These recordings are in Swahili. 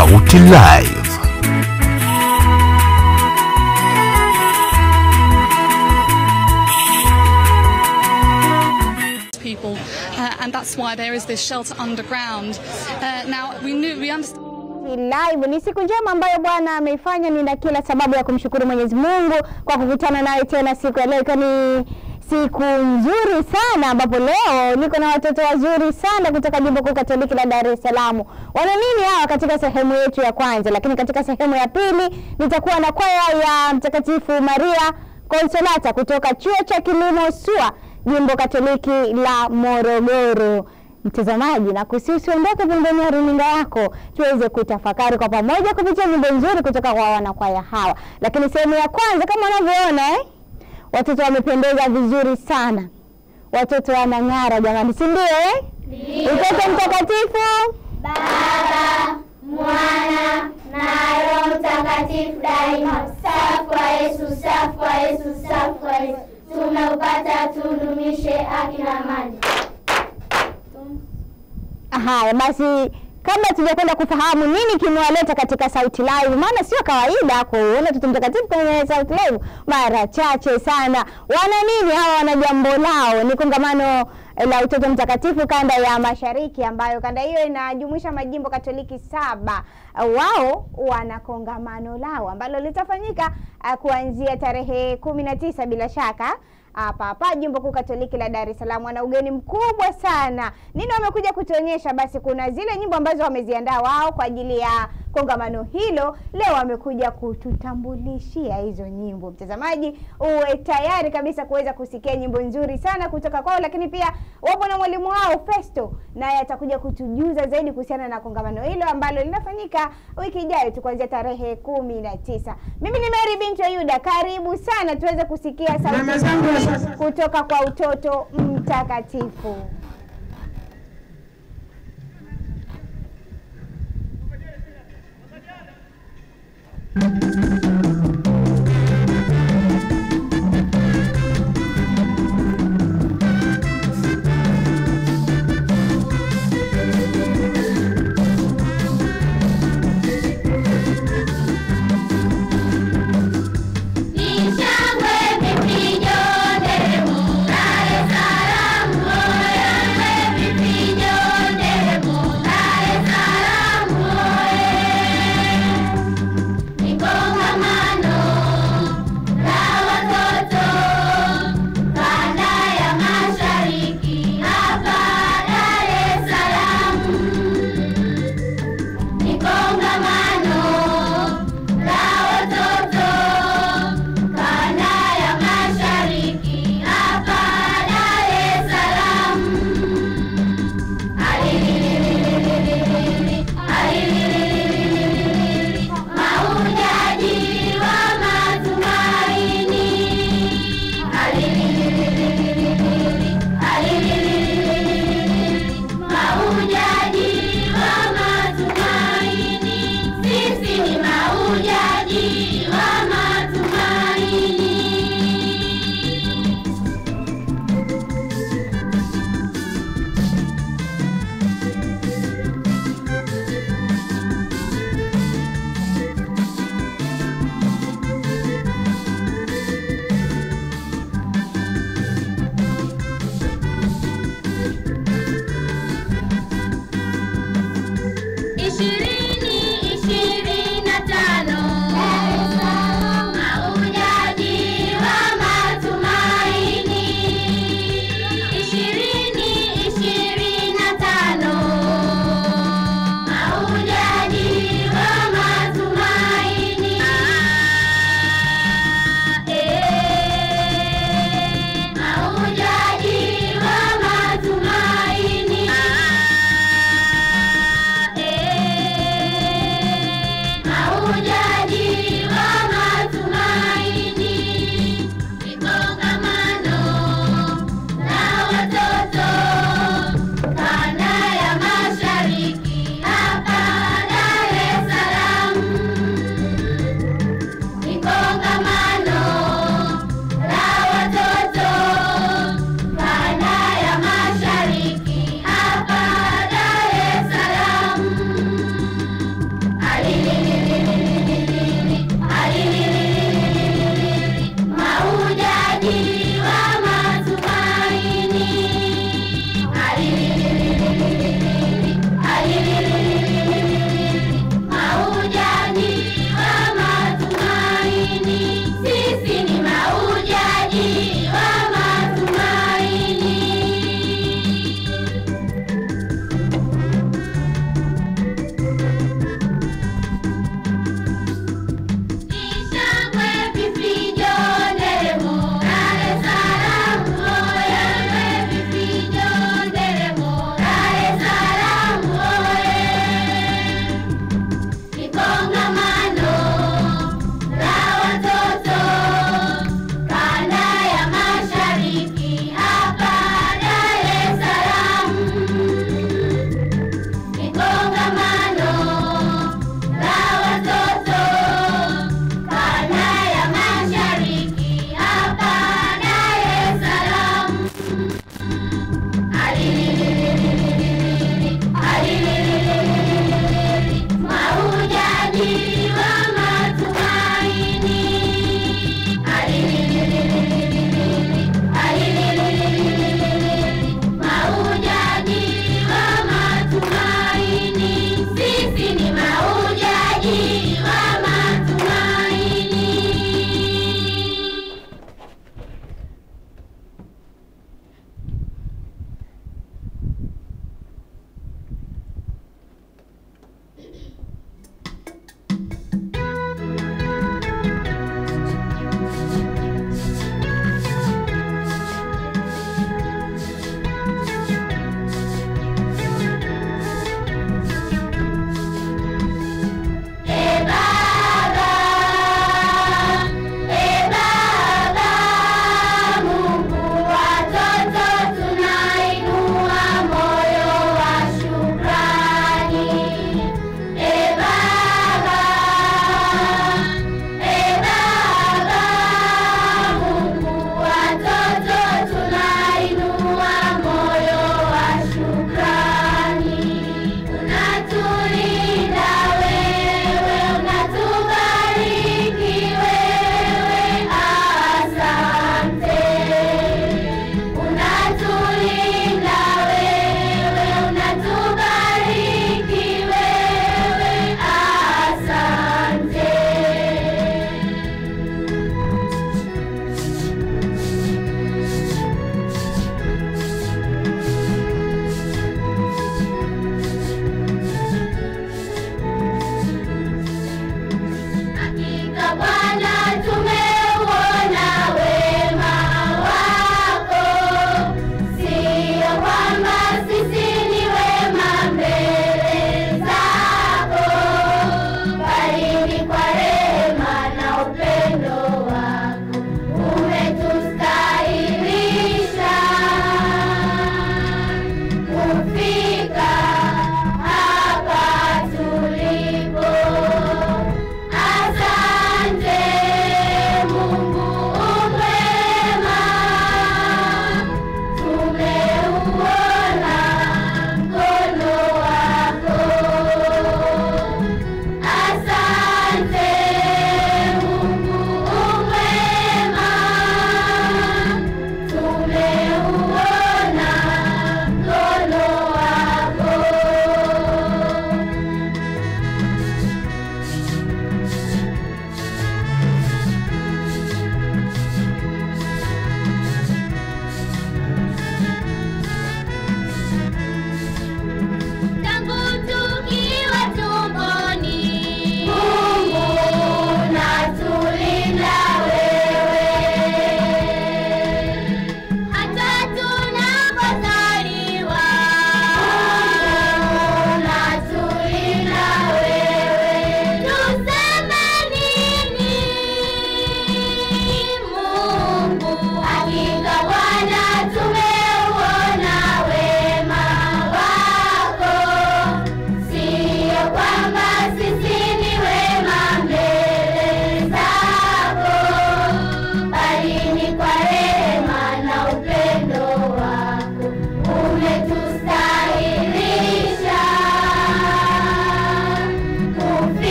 Sauti Live. People, and that's why there is this shelter underground. Now we understand. Live ni siku njema ambayo Bwana ameifanya. Nina kila sababu ya kumshukuru Mwenyezi Mungu kwa kukutana naye tena siku ya leo. Ni siku nzuri sana ambapo leo niko na watoto wazuri sana kutoka Jimbo Kuu Katoliki la Dar es Salaam. Wana nini hawa katika sehemu yetu ya kwanza, lakini katika sehemu ya pili nitakuwa na kwaya ya Mtakatifu Maria Consolata kutoka Chuo cha Kilimo SUA Jimbo Katoliki la Morogoro. Mtazamaji, na kusiusi ondoke pembeni ya runinga yako tuweze kutafakari kwa pamoja kupitia nyimbo nzuri kutoka kwa wanakwaya hawa. Lakini sehemu ya kwanza kama unavyoona watoto wamependeza vizuri sana. Watoto wanang'ara jamani, si ndio Utatu Mtakatifu Baba, Mwana na Roho Mtakatifu daima. Safu kwa Yesu, safu kwa Yesu, safu kwa Yesu. Tumeupata, tudumishe haki na amani. Haya basi, kabla tujakwenda kufahamu nini kimewaleta katika Sauti Live, maana sio kawaida kuona Utatu Mtakatifu kwenye Sauti Live, mara chache sana. Wana nini hawa? Wana jambo lao, ni kongamano la Utatu Mtakatifu kanda ya Mashariki, ambayo kanda hiyo inajumuisha majimbo Katoliki 7. Wao wana kongamano lao ambalo litafanyika kuanzia tarehe 19 bila shaka hapa Jimbo Kuu Katoliki la Dar es Salaam. Wana ugeni mkubwa sana. Nini wamekuja kutuonyesha? Basi kuna zile nyimbo ambazo wameziandaa wao kwa ajili ya kongamano hilo. Leo wamekuja kututambulishia hizo nyimbo. Mtazamaji, uwe tayari kabisa kuweza kusikia nyimbo nzuri sana kutoka kwao, lakini pia wapo na mwalimu wao Festo, naye atakuja kutujuza zaidi kuhusiana na kongamano hilo ambalo linafanyika wiki ijayo kuanzia tarehe 19. Mimi ni Mary binti Yuda. Karibu sana tuweze kusikia sauti kutoka kwa Utatu Mtakatifu. Go!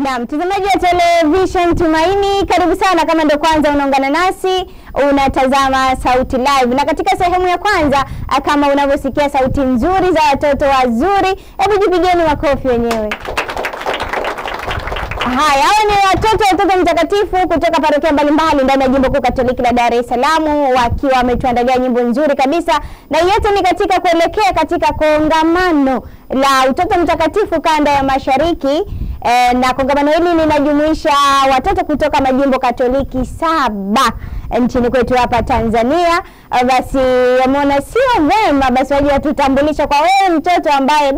Na mtazamaji wa television Tumaini, karibu sana kama ndio kwanza unaungana nasi, unatazama Sauti Live. Na katika sehemu ya kwanza, kama unavyosikia sauti nzuri za watoto wazuri, hebu jipigeni makofi wenyewe. Haya, hao ni watoto mtakatifu kutoka parokia mbalimbali ndani ya Jimbo Kuu Katoliki la Dar es Salaam, wakiwa wametuandalia nyimbo nzuri kabisa, na yote ni katika kuelekea katika kongamano la utoto mtakatifu kanda ya Mashariki. Na kongamano hili linajumuisha watoto kutoka majimbo Katoliki 7 nchini kwetu hapa Tanzania. Basi wameona sio vema basi waje watutambulisha kwa wewe mtoto ambaye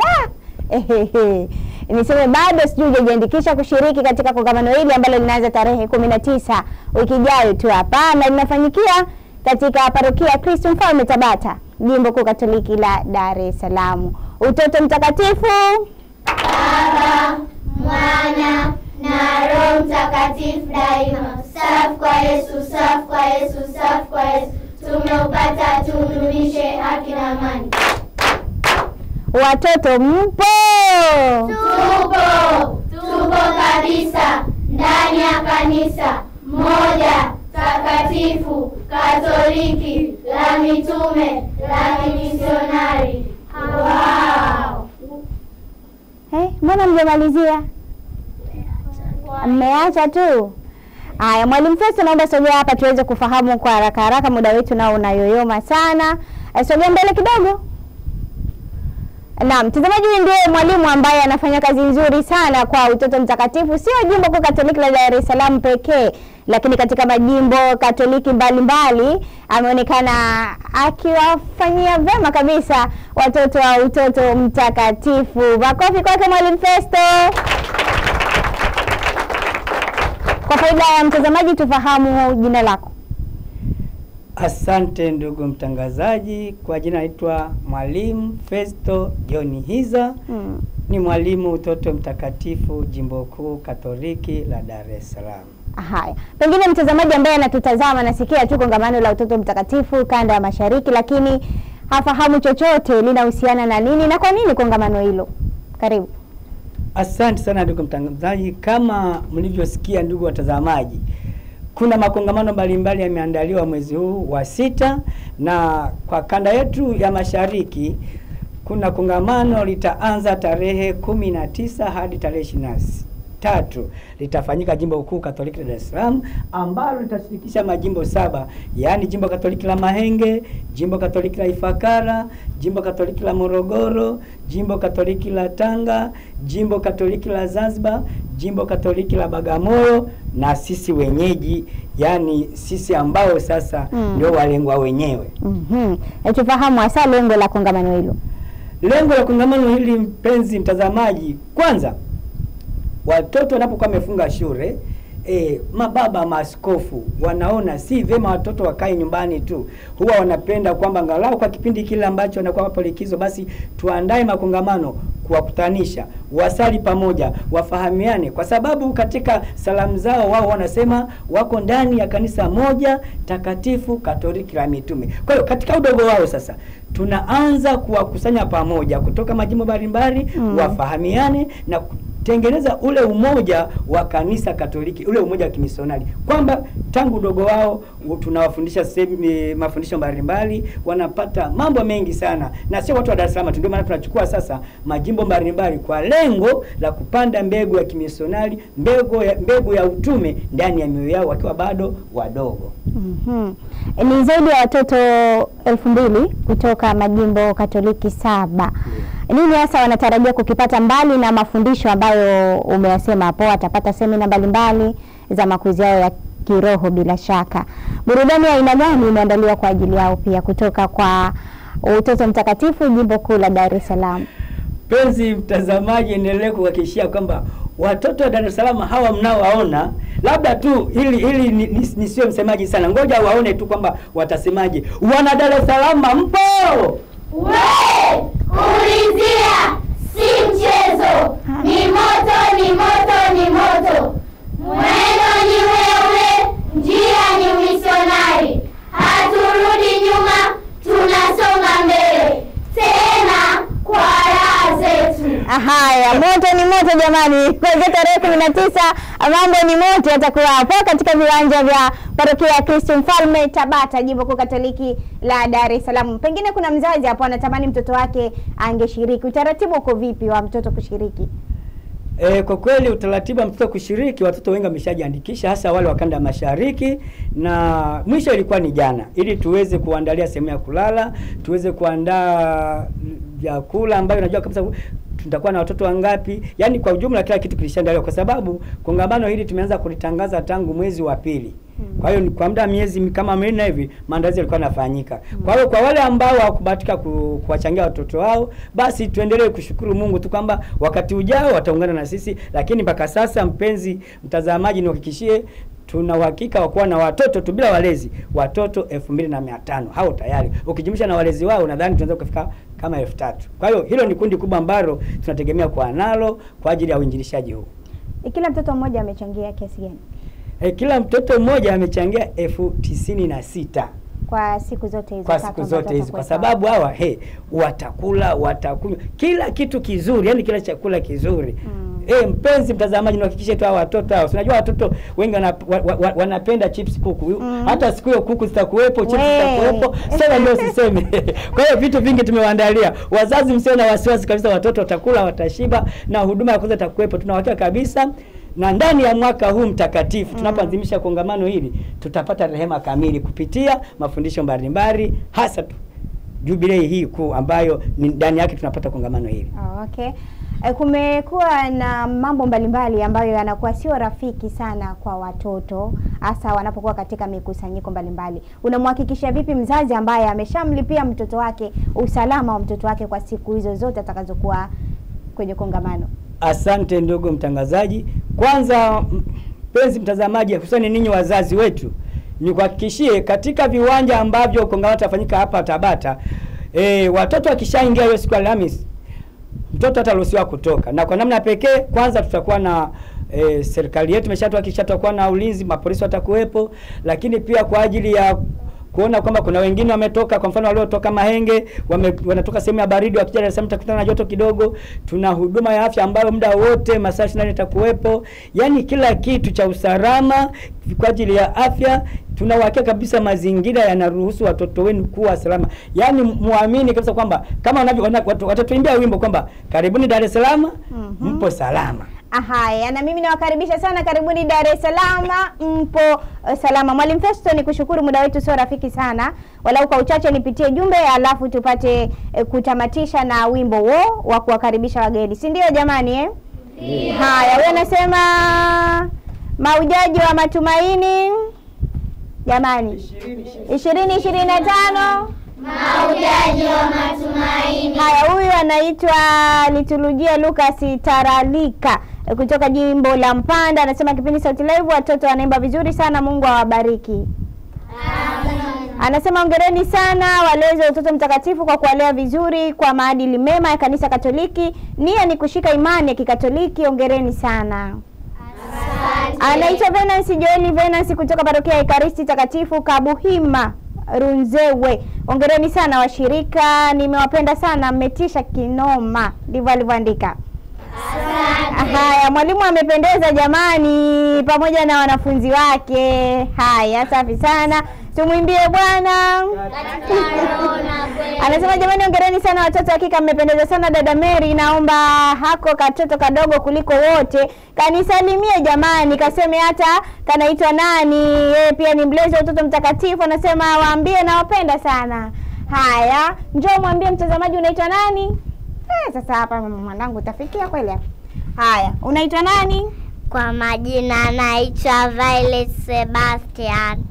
niseme bado sijui hujajiandikisha kushiriki katika kongamano hili ambalo linaanza tarehe 19 wiki ijayo tu hapa, na linafanyikia katika parokia Kristo Mfalme Tabata, Jimbo Kuu Katoliki la Dar es Salaam. Utoto mtakatifu Baba, Mwana na Roho Mtakatifu daima. Safu kwa Yesu, safu kwa Yesu, safu kwa Yesu. Tumeupata, tudumishe haki na amani. Watoto mpo? Tupo kabisa ndani ya kanisa moja takatifu Katoliki la mitume la misionari. Wow. Mbona mjamalizia? Mmeacha tu. Haya, Mwalimu Festo, naomba sogea hapa tuweze kufahamu kwa haraka muda wetu nao unayoyoma sana. Sogea mbele kidogo. Naam, mtazamaji, ndiye mwalimu ambaye anafanya kazi nzuri sana kwa utoto mtakatifu, sio Jimbo Kuu Katoliki la Dar es Salaam pekee, lakini katika majimbo Katoliki mbalimbali ameonekana akiwafanyia vema kabisa watoto wa utoto mtakatifu. Makofi kwake Mwalimu Festo. Kwa faida ya mtazamaji tufahamu jina lako. Asante ndugu mtangazaji, kwa jina naitwa Mwalimu Festo John Hiza. Ni mwalimu utoto mtakatifu Jimbo Kuu Katoliki la Dar es Salaam. Haya, pengine mtazamaji ambaye anatutazama nasikia tu kongamano la utoto mtakatifu kanda ya Mashariki, lakini hafahamu chochote linahusiana na nini na kwa nini kongamano hilo. Karibu. Asante sana ndugu mtangazaji, kama mlivyosikia ndugu watazamaji, kuna makongamano mbalimbali yameandaliwa mwezi huu wa 6, na kwa kanda yetu ya Mashariki kuna kongamano litaanza tarehe 19 hadi tarehe 23. Litafanyika Jimbo Kuu Katoliki la Dar es Salaam, ambalo litashirikisha majimbo 7, yaani Jimbo Katoliki la Mahenge, Jimbo Katoliki la Ifakara, Jimbo Katoliki la Morogoro, Jimbo Katoliki la Tanga, Jimbo Katoliki la Zanzibar, Jimbo Katoliki la Bagamoyo, na sisi wenyeji, yani sisi ambao sasa ndio walengwa wenyewe. Tufahamu hasa lengo la kongamano hilo. Lengo la kongamano hili, mpenzi mtazamaji, kwanza watoto wanapokuwa wamefunga shule, mababa maaskofu wanaona si vema watoto wakae nyumbani tu. Huwa wanapenda kwamba angalau kwa kipindi kile ambacho wanakuwa hapo likizo, basi tuandae makongamano kuwakutanisha, wasali pamoja, wafahamiane, kwa sababu katika salamu zao wao wanasema wako ndani ya kanisa moja takatifu Katoliki la mitume. Kwa hiyo katika udogo wao sasa tunaanza kuwakusanya pamoja kutoka majimbo mbalimbali, wafahamiane na tengeneza ule umoja wa kanisa Katoliki, ule umoja wa kimisionari, kwamba tangu udogo wao tunawafundisha mafundisho mbalimbali, wanapata mambo mengi sana, na sio watu wa Dar es Salaam tu. Ndio maana tunachukua sasa majimbo mbalimbali kwa lengo la kupanda mbegu ya kimisionari, mbegu ya utume ndani ya mioyo yao wakiwa bado wadogo. Ni zaidi ya watoto 2000 kutoka majimbo Katoliki 7. Nini hasa wanatarajia kukipata mbali na mafundisho ambayo umeyasema hapo? Watapata semina mbalimbali za makuzi yao ya kiroho bila shaka. Burudani ya aina gani imeandaliwa kwa ajili yao pia kutoka kwa utoto mtakatifu Jimbo Kuu la Dar es Salaam? Penzi mtazamaji, endelee kuhakikishia kwamba watoto wa Dar es Salaam hawa mnaowaona, labda tu ili nisiwe msemaji sana, ngoja waone tu kwamba watasemaje. Wana Dar es Salaam mpo? Ulizia si mchezo, ni moto, ni moto, ni moto. Mwendo ni wewe, njia ni misionari. Haturudi nyuma, tunasonga mbele tena kwa raha zetu. Haya, moto ni moto jamani. Kwa tarehe 19 mambo ni moto yatakuwa hapo katika viwanja vya parokia ya Kristo Mfalme Tabata, Jimbo Kuu Katoliki la Dar es Salaam. Pengine kuna mzazi hapo anatamani mtoto wake angeshiriki. Utaratibu uko vipi wa mtoto kushiriki? Kwa kweli utaratibu wa mtoto kushiriki, watoto wengi wameshajiandikisha, hasa wale wa kanda mashariki, na mwisho ilikuwa ni jana, ili tuweze kuandalia sehemu ya kulala, tuweze kuandaa vyakula ambayo najua kabisa tutakuwa na watoto wangapi. Yaani kwa ujumla kila kitu kilishaandaliwa, kwa sababu kongamano hili tumeanza kulitangaza tangu mwezi wa pili. Kwa hiyo kwa muda miezi kama 4 hivi maandalizi yalikuwa yanafanyika. Kwa hiyo kwa wale ambao hawakubahatika kuwachangia watoto wao, basi tuendelee kushukuru Mungu tu kwamba wakati ujao wataungana na sisi. Lakini mpaka sasa, mpenzi mtazamaji, nihakikishie tuna uhakika wa kuwa na watoto tu bila walezi, watoto 2500. Hao tayari ukijumlisha na walezi wao nadhani tunaweza kufika kama 3000. Kwa hiyo hilo ni kundi kubwa ambalo tunategemea kuwa nalo kwa ajili ya uinjilishaji huu. Kila mtoto mmoja amechangia kiasi gani? Kila mtoto mmoja amechangia 96 kwa siku zote hizo. Kwa siku zote hizo, kwa sababu hawa watakula, watakunywa kila kitu kizuri, yani kila chakula kizuri. Mpenzi mtazamaji, nihakikishe tu watoto hao. Unajua watoto wengi wanapenda chips kuku. Hata siku hiyo kuku zitakuwepo, chips zitakuwepo. Sasa ndio siseme. Kwa hiyo vitu vingi tumewaandalia. Wazazi msio na wasiwasi kabisa, watoto watakula, watashiba na huduma ya kwanza itakuwepo. Tunawahakika kabisa. Na ndani ya mwaka huu mtakatifu tunapoadhimisha kongamano hili, tutapata rehema kamili kupitia mafundisho mbalimbali, hasa jubilei hii kuu ambayo ndani yake tunapata kongamano hili. Okay. Kumekuwa na mambo mbalimbali ambayo yanakuwa sio rafiki sana kwa watoto, hasa wanapokuwa katika mikusanyiko mbalimbali. Unamhakikisha vipi mzazi ambaye ameshamlipia mtoto wake usalama wa mtoto wake kwa siku hizo zote atakazokuwa kwenye kongamano? Asante ndugu mtangazaji. Kwanza mpenzi mtazamaji, hususani ninyi wazazi wetu, ni kuhakikishie katika viwanja ambavyo kongamano tafanyika hapa Tabata, watoto wakishaingia hiyo siku ya Alhamisi, mtoto ataruhusiwa kutoka. Na kwa namna pekee, kwanza tutakuwa na serikali yetu imeshatuhakikisha tutakuwa na ulinzi, mapolisi watakuwepo, lakini pia kwa ajili ya kuona kwamba kuna wengine wametoka, kwa mfano waliotoka Mahenge, wanatoka sehemu ya baridi, wakija Dar es Salaam tutakutana na joto kidogo. Tuna huduma ya afya ambayo muda wote masaa 24 itakuwepo. Yaani kila kitu cha usalama kwa ajili ya afya. Tunawahakika kabisa mazingira yanaruhusu watoto wenu kuwa salama. Yaani muamini kabisa kwamba kama watatuimbia wimbo kwamba karibuni Dar es Salaam, mpo salama. Haya, na mimi nawakaribisha sana, karibuni Dar es Salaam, mpo salama. Mwalimu Festo, nikushukuru, muda wetu sio rafiki sana. Walau kwa uchache nipitie jumbe alafu tupate kutamatisha na wimbo huo wa kuwakaribisha wageni. Si ndio jamani Ndio. Haya, wewe unasema maujaji wa matumaini. Jamani. 2025 maujaji wa matumaini. Haya, huyu anaitwa Liturujia Lucas Taralika kutoka jimbo la Mpanda, anasema kipindi Sauti Live watoto wanaimba vizuri sana, Mungu awabariki. Amen. Anasema hongereni sana walezi wa Utoto Mtakatifu kwa kuwalea vizuri kwa maadili mema ya Kanisa Katoliki. Nia ni kushika imani ya Kikatoliki, hongereni sana. Anaitwa Venance Joeli Venance kutoka parokia ya Ekaristi Takatifu Kabuhima Runzewe. Hongereni sana washirika, nimewapenda sana, mmetisha kinoma. Ndivyo alivyoandika. Haya, mwalimu amependeza jamani, pamoja na wanafunzi wake. Haya, safi sana. Tumwimbie Bwana. Anasema jamani, hongereni sana watoto, hakika mmependeza sana. Dada Mary, naomba hako katoto kadogo kuliko wote kanisalimie jamani, kaseme hata kanaitwa nani, yeye pia ni mlezi wa Utoto Mtakatifu. Anasema waambie nawapenda sana. Haya, njoo mwambie mtazamaji unaitwa nani? Sasa hapa mwanangu utafikia kweli hapa. Haya, unaitwa nani? Kwa majina naitwa Violet Sebastian.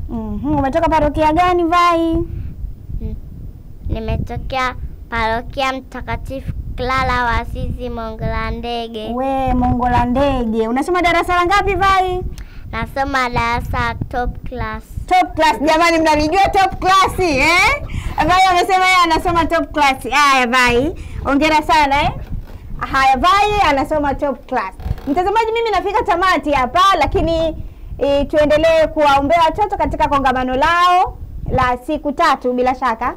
Umetoka parokia gani Vai? Nimetokea parokia Mtakatifu Clara wa Assisi Mongola Ndege. We Mongola Ndege. Unasoma darasa la ngapi Vai? Nasoma darasa top class. Top class jamani, mnalijua top class Vai amesema yeye anasoma top class. Haya Vai, hongera sana Haya Vai anasoma top class. Mtazamaji, mimi nafika tamati hapa, lakini tuendelee kuwaombea watoto katika kongamano lao la siku 3 bila shaka.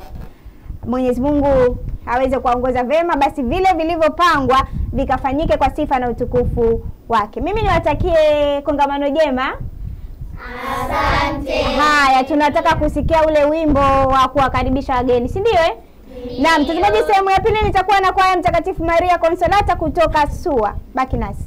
Mwenyezi Mungu aweze kuongoza vema, basi vile vilivyopangwa vikafanyike kwa sifa na utukufu wake. Mimi niwatakie kongamano jema. Asante. Haya, tunataka kusikia ule wimbo wa kuwakaribisha wageni, si ndio eh? Na mtazamaji, sehemu ya pili nitakuwa na kwaya Mtakatifu Maria Consolata kutoka SUA. Baki nasi.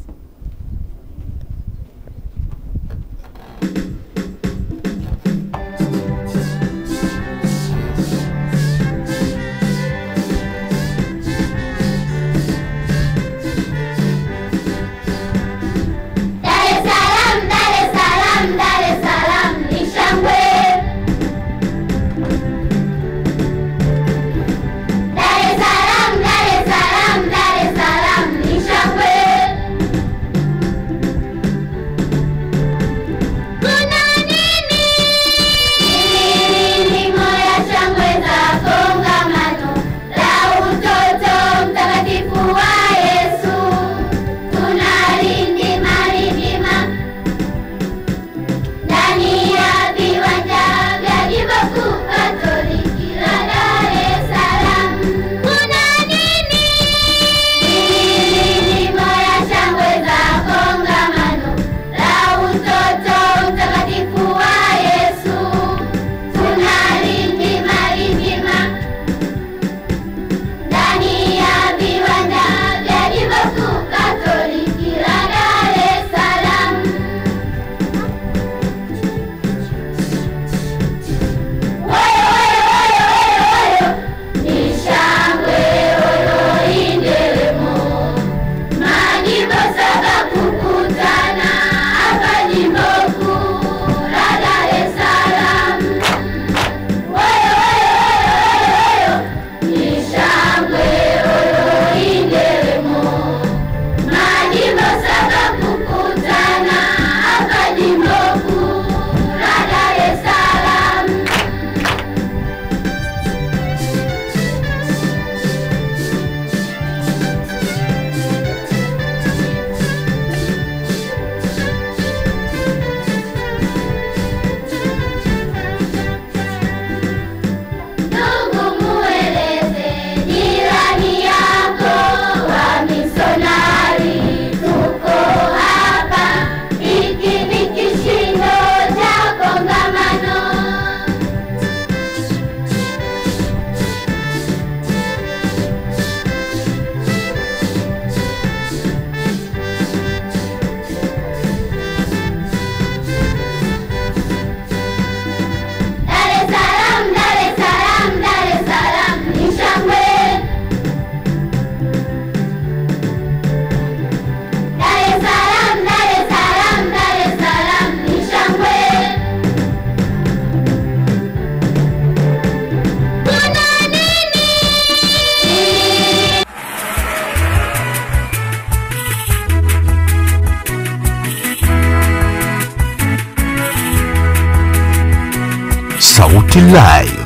Sauti Live.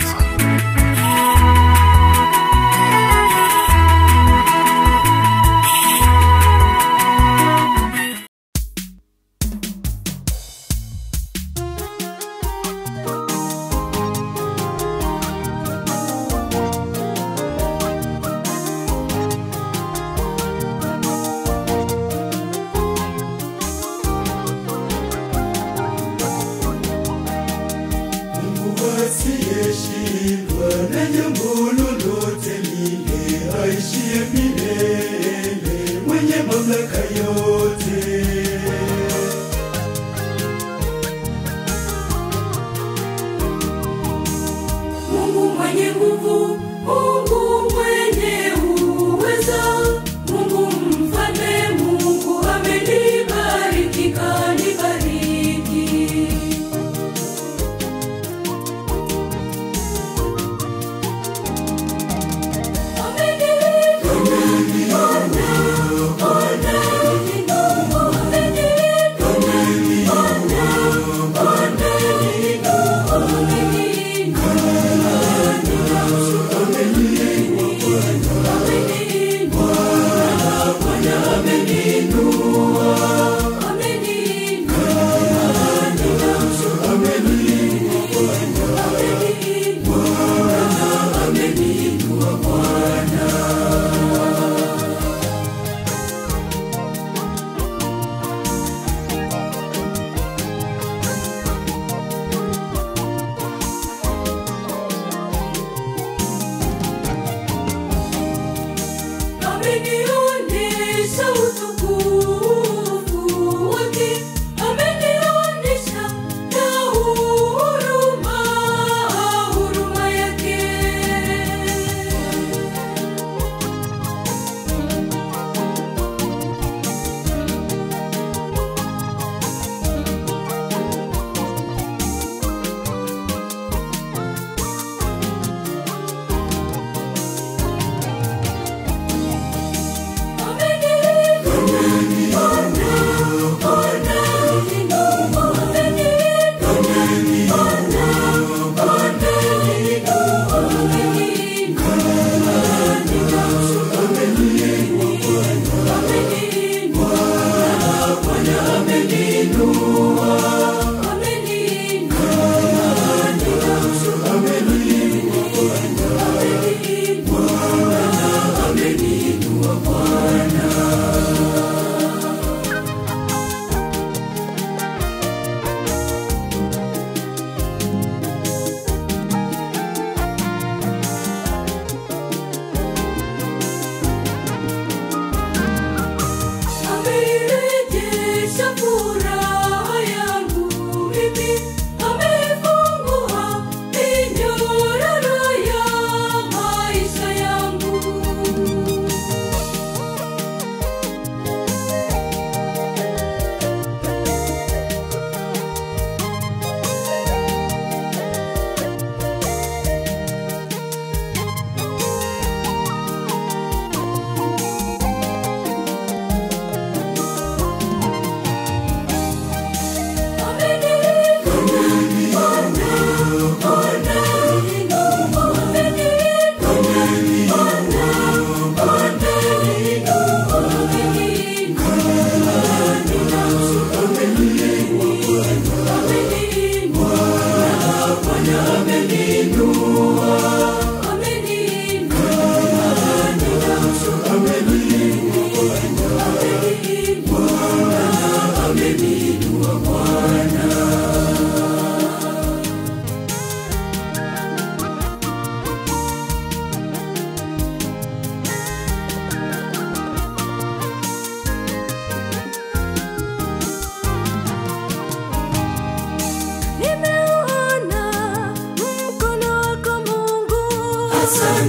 Mungu asiyeshindwa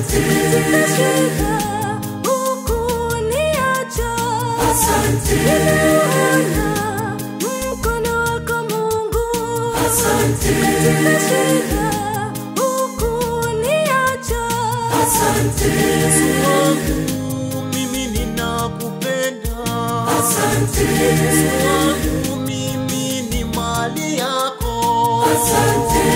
asante. Hukuniacha, asante. Nimeona mkono wako Mungu, asante. Hukuniacha, asante. Yesu wangu mimi ninakupenda, asante. Yesu wangu mimi ni mali yako, asante.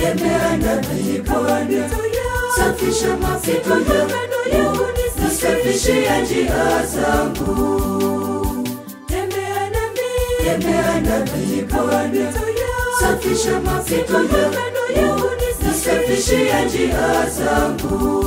Tembea nami Bwana, safisha mapito yangu, nisafishie njia zangu. Tembea nami Bwana, safisha mapito yangu, nisafishie njia zangu.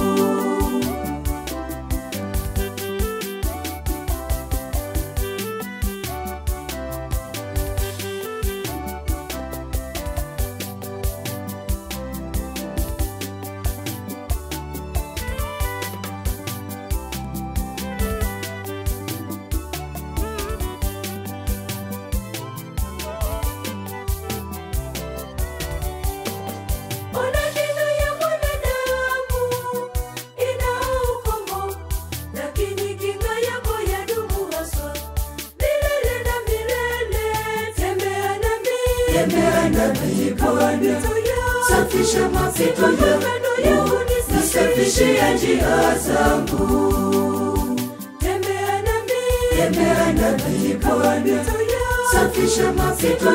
Tembea nami Bwana, safisha mapito yangu, nisafishie njia zangu. Tembea nami Bwana, safisha mapito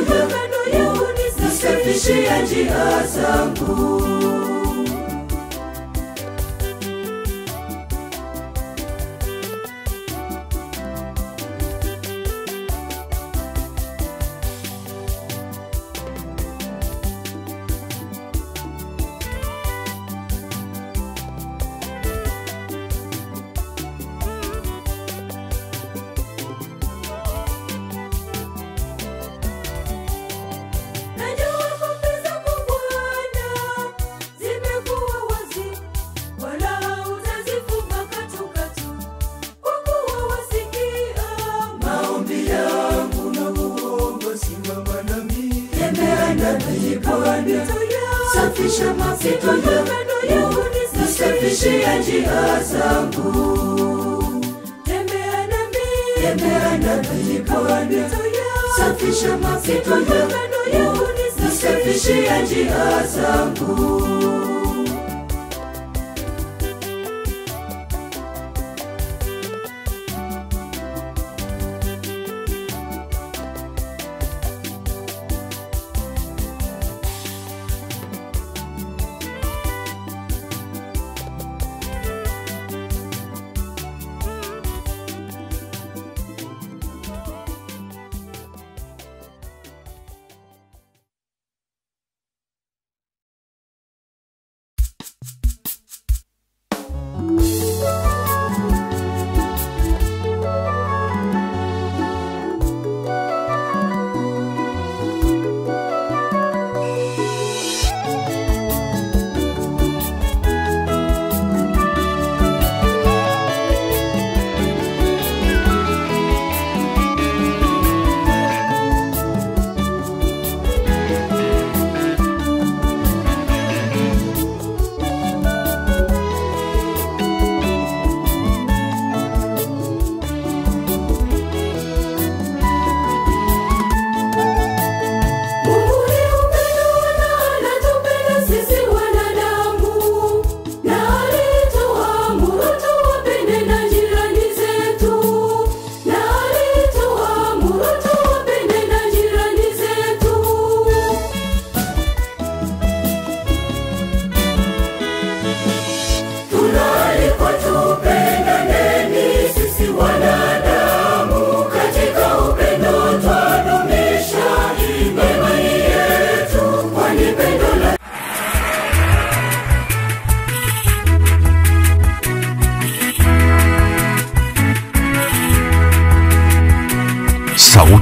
yangu, nisafishie njia zangu. Safisha mapito yangu, nisafishie njia zangu. Tembea nami Bwana, safisha mapito yangu, nisafishie njia zangu.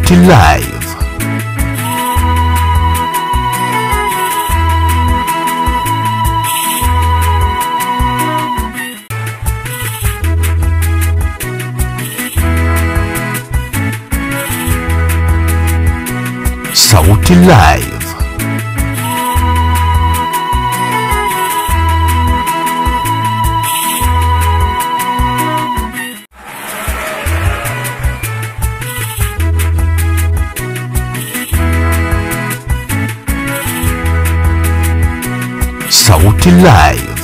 Sauti Live. Sauti Live. Sauti Live.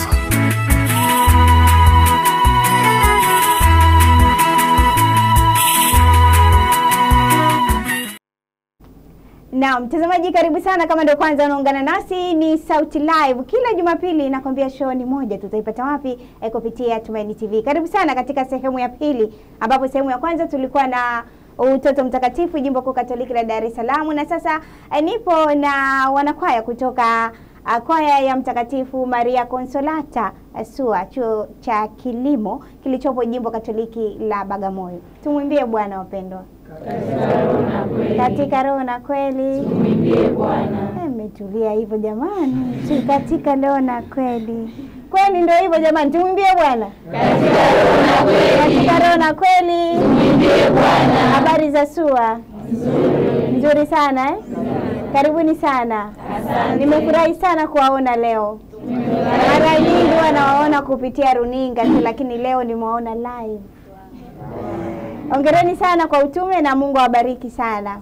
Na mtazamaji, karibu sana. Kama ndio kwanza unaungana nasi, ni Sauti Live. Kila Jumapili nakwambia show ni moja, tutaipata wapi? Kupitia Tumaini TV. Karibu sana katika sehemu ya pili, ambapo sehemu ya kwanza tulikuwa na Utoto Mtakatifu Jimbo Kuu Katoliki la Dar es Salaam, na sasa nipo na wanakwaya kutoka kwaya ya Mtakatifu Maria Consolata SUA, chuo cha kilimo kilichopo Jimbo Katoliki la Bagamoyo. Tumwimbie Bwana wapendwa. Katika roho na kweli. Tumwimbie Bwana. Mmetulia hivyo jamani. Katika roho na kweli. Kweli ndio hivyo jamani, tumwimbie Bwana. Katika roho na kweli. Katika roho na kweli. Tumwimbie Bwana. Habari za SUA? Nzuri sana eh? Karibuni sana. Asante. Nimefurahi sana kuwaona leo. Mara nyingi wanawaona kupitia runinga tu, lakini leo nimewaona live. Hongereni sana kwa utume na Mungu awabariki sana.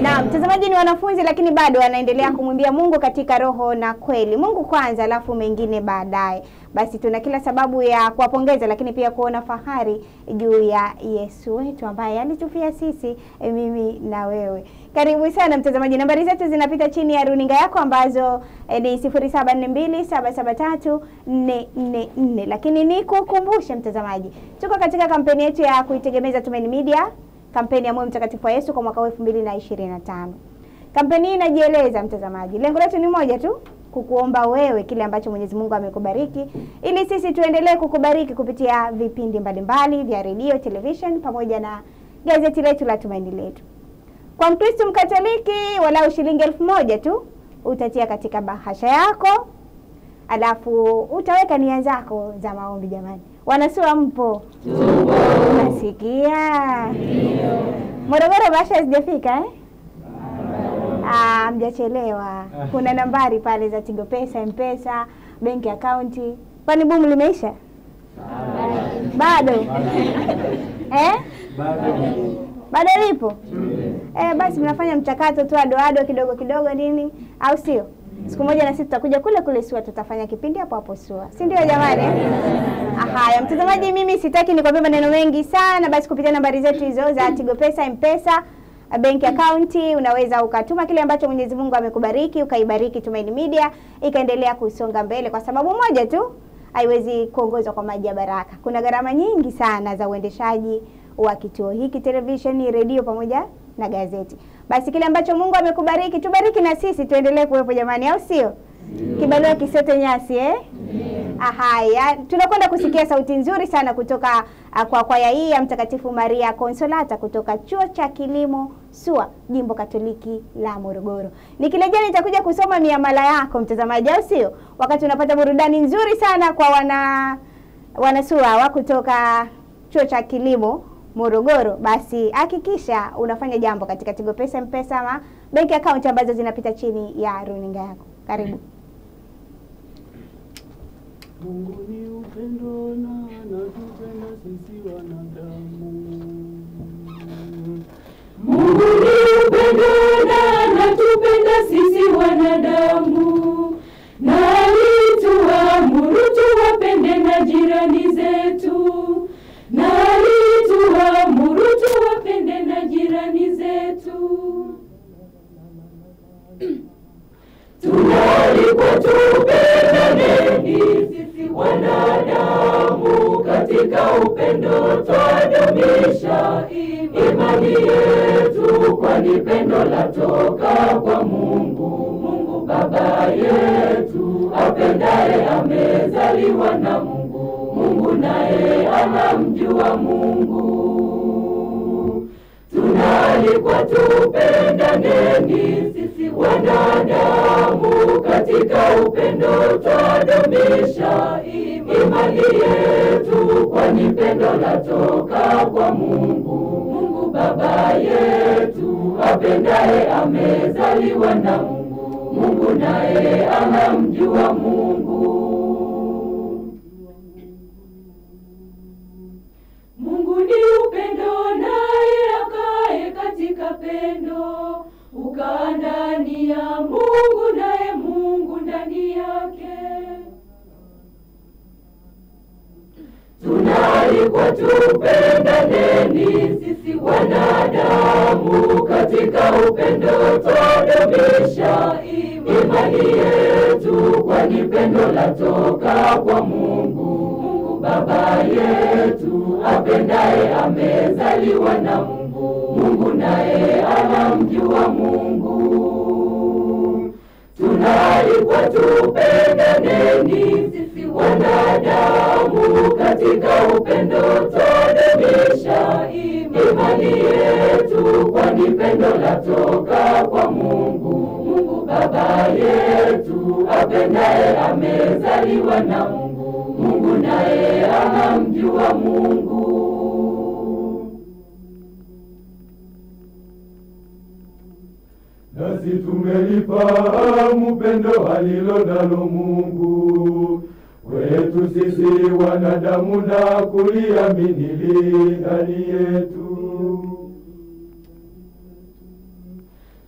Na mtazamaji, ni wanafunzi lakini bado wanaendelea kumwimbia Mungu katika roho na kweli. Mungu kwanza, alafu mengine baadaye. Basi tuna kila sababu ya kuwapongeza, lakini pia kuona fahari juu ya Yesu wetu ambaye alitufia sisi, mimi na wewe. Karibu sana mtazamaji, nambari zetu zinapita chini ya runinga yako ambazo ni 0742773444. Lakini nikukumbushe mtazamaji, tuko katika kampeni yetu ya kuitegemeza Tumaini Media, kampeni ya Moyo Mtakatifu wa Yesu kwa mwaka 2025. Kampeni hii inajieleza mtazamaji, lengo letu ni moja tu, kukuomba wewe kile ambacho Mwenyezi Mungu amekubariki, ili sisi tuendelee kukubariki kupitia vipindi mbalimbali vya redio, television pamoja na gazeti letu la Tumaini Letu. Kwa Mkristo Mkatoliki, walau shilingi 1000 tu utatia katika bahasha yako, alafu utaweka nia zako za maombi. Jamani, wanasua mpo? Tupo. Unasikia? Ndio. Morogoro bahasha hazijafika eh? Mjachelewa. Kuna nambari pale za Tigo Pesa, M-Pesa, benki account. Kwani bomu limeisha? Bado. Bado lipo? Basi mnafanya mchakato tu ado kidogo kidogo nini, au sio? Siku moja na sisi tutakuja kule SUA, tutafanya kipindi hapo SUA. Si ndio jamani? Haya mtazamaji, mimi sitaki nikwambie maneno mengi sana. Basi kupitia nambari zetu hizo za Tigo Pesa, M-Pesa, benki account, unaweza ukatuma kile ambacho Mwenyezi Mungu amekubariki, ukaibariki Tumaini Media ikaendelea kusonga mbele, kwa sababu moja tu, haiwezi kuongozwa kwa maji ya baraka. Kuna gharama nyingi sana za uendeshaji wa kituo hiki, television, redio pamoja na gazeti. Basi kile ambacho Mungu amekubariki, tubariki na sisi tuendelee kuwepo jamani, au sio? Kibalua kisote nyasi Haya, tunakwenda kusikia sauti nzuri sana kutoka kwa kwaya hii ya Mtakatifu Maria Consolata kutoka chuo cha kilimo SUA, Jimbo Katoliki la Morogoro. Nikirejea nitakuja kusoma miamala yako mtazamaji, au sio? Wakati unapata burudani nzuri sana kwa wana SUA wa kutoka chuo cha kilimo Morogoro, basi hakikisha unafanya jambo katika Tigo Pesa, M-Pesa ama benki account ambazo zinapita chini ya runinga yako. Karibu. Mungu ni upendo na anatupenda sisi wanadamu. Mungu ni upendo na anatupenda sisi wanadamu, na alituamuru tuwapende na jirani zetu, na alituamuru tuwapende na jirani zetu. Tunaalikwa tupendaneni sisi wanadamu, katika upendo twadumisha imani yetu, kwani pendo latoka kwa Mungu. Mungu Baba yetu apendaye amezaliwa na Mungu, Mungu naye anamjua Mungu. Tunaalikwa Tunaalikwa tupendaneni sisi wanadamu, katika upendo twadumisha imani yetu, kwani pendo latoka kwa Mungu. Mungu Baba yetu apendaye amezaliwa na Mungu, Mungu naye anamjua Mungu. Mungu ni upendo, naye akae katika pendo, ukaa ndani ya Mungu naye Mungu ndani yake. Tunaalikwa tupendaneni sisi wanadamu, katika upendo twadumisha imani yetu, kwani pendo latoka kwa Mungu. Mungu Baba yetu apendaye amezaliwa na Mungu, Mungu naye anamjua Mungu. Tunaalikwa tupendaneni sisi wanadamu, katika upendo twadumisha imani yetu, kwani pendo latoka kwa Mungu. Mungu Baba yetu apendaye amezaliwa na Mungu, Mungu naye anamjua Mungu. Nasi tumelifahamu pendo halilo nalo Mungu wetu sisi wanadamu, na kuliamini ndani yetu.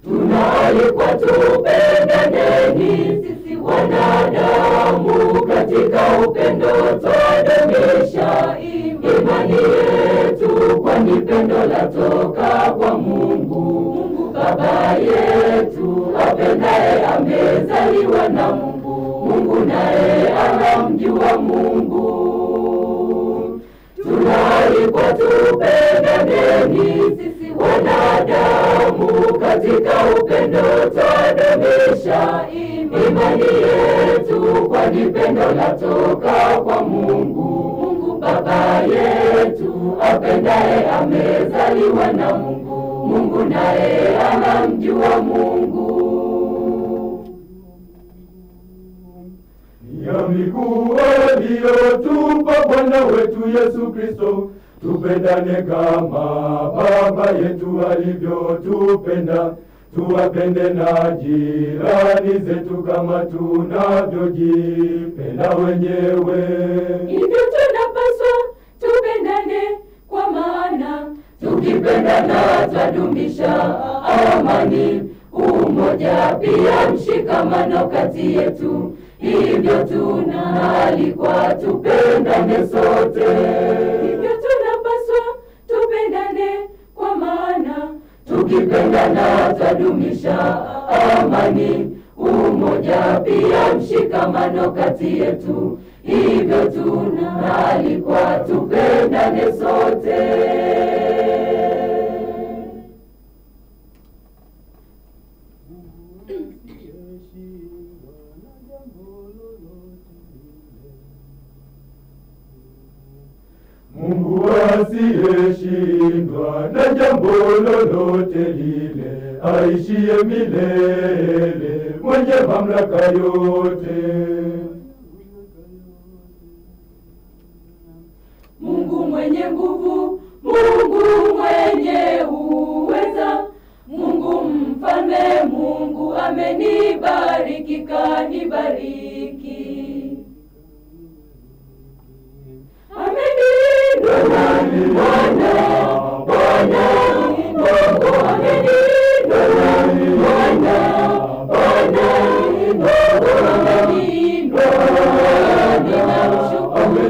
Tunaalikwa tupendaneni sisi wanadamu, katika upendo twadumisha imani yetu, kwani pendo latoka kwa Mungu. Mungu Baba yetu apendaye amezaliwa na Mungu, Mungu naye anamjua Mungu. Tunaalikwa tupendaneni sisi wanadamu, katika upendo twadumisha imani yetu, kwani pendo latoka kwa Mungu. Mungu Baba yetu apendaye amezaliwa na Mungu, Mungu naye anamjua Mungu. Ya miguu aliyotupa Bwana wetu Yesu Kristo, tupendane kama Baba yetu alivyotupenda. Tuwapende na jirani zetu kama tunavyojipenda wenyewe. Hivyo tunapaswa tupendane, kwa maana tukipendana twadumisha amani, umoja, pia mshikamano kati yetu. Hivyo tunaalikwa tupendane sote. Hivyo tunapaswa tupendane, kwa maana tukipendana twadumisha amani, umoja, pia mshikamano kati yetu. Hivyo tunaalikwa tupendane sote. Mungu asiyeshindwa na jambo lolote lile, aishiye milele, mwenye mamlaka yote. Mungu mwenye nguvu, Mungu mwenye uweza, Mungu mfalme, Mungu amenibariki kanibariki. Ameninua Bwana, Bwana, Mungu ameninua Bwana, Bwana, Mungu ameninua, ninamshukuru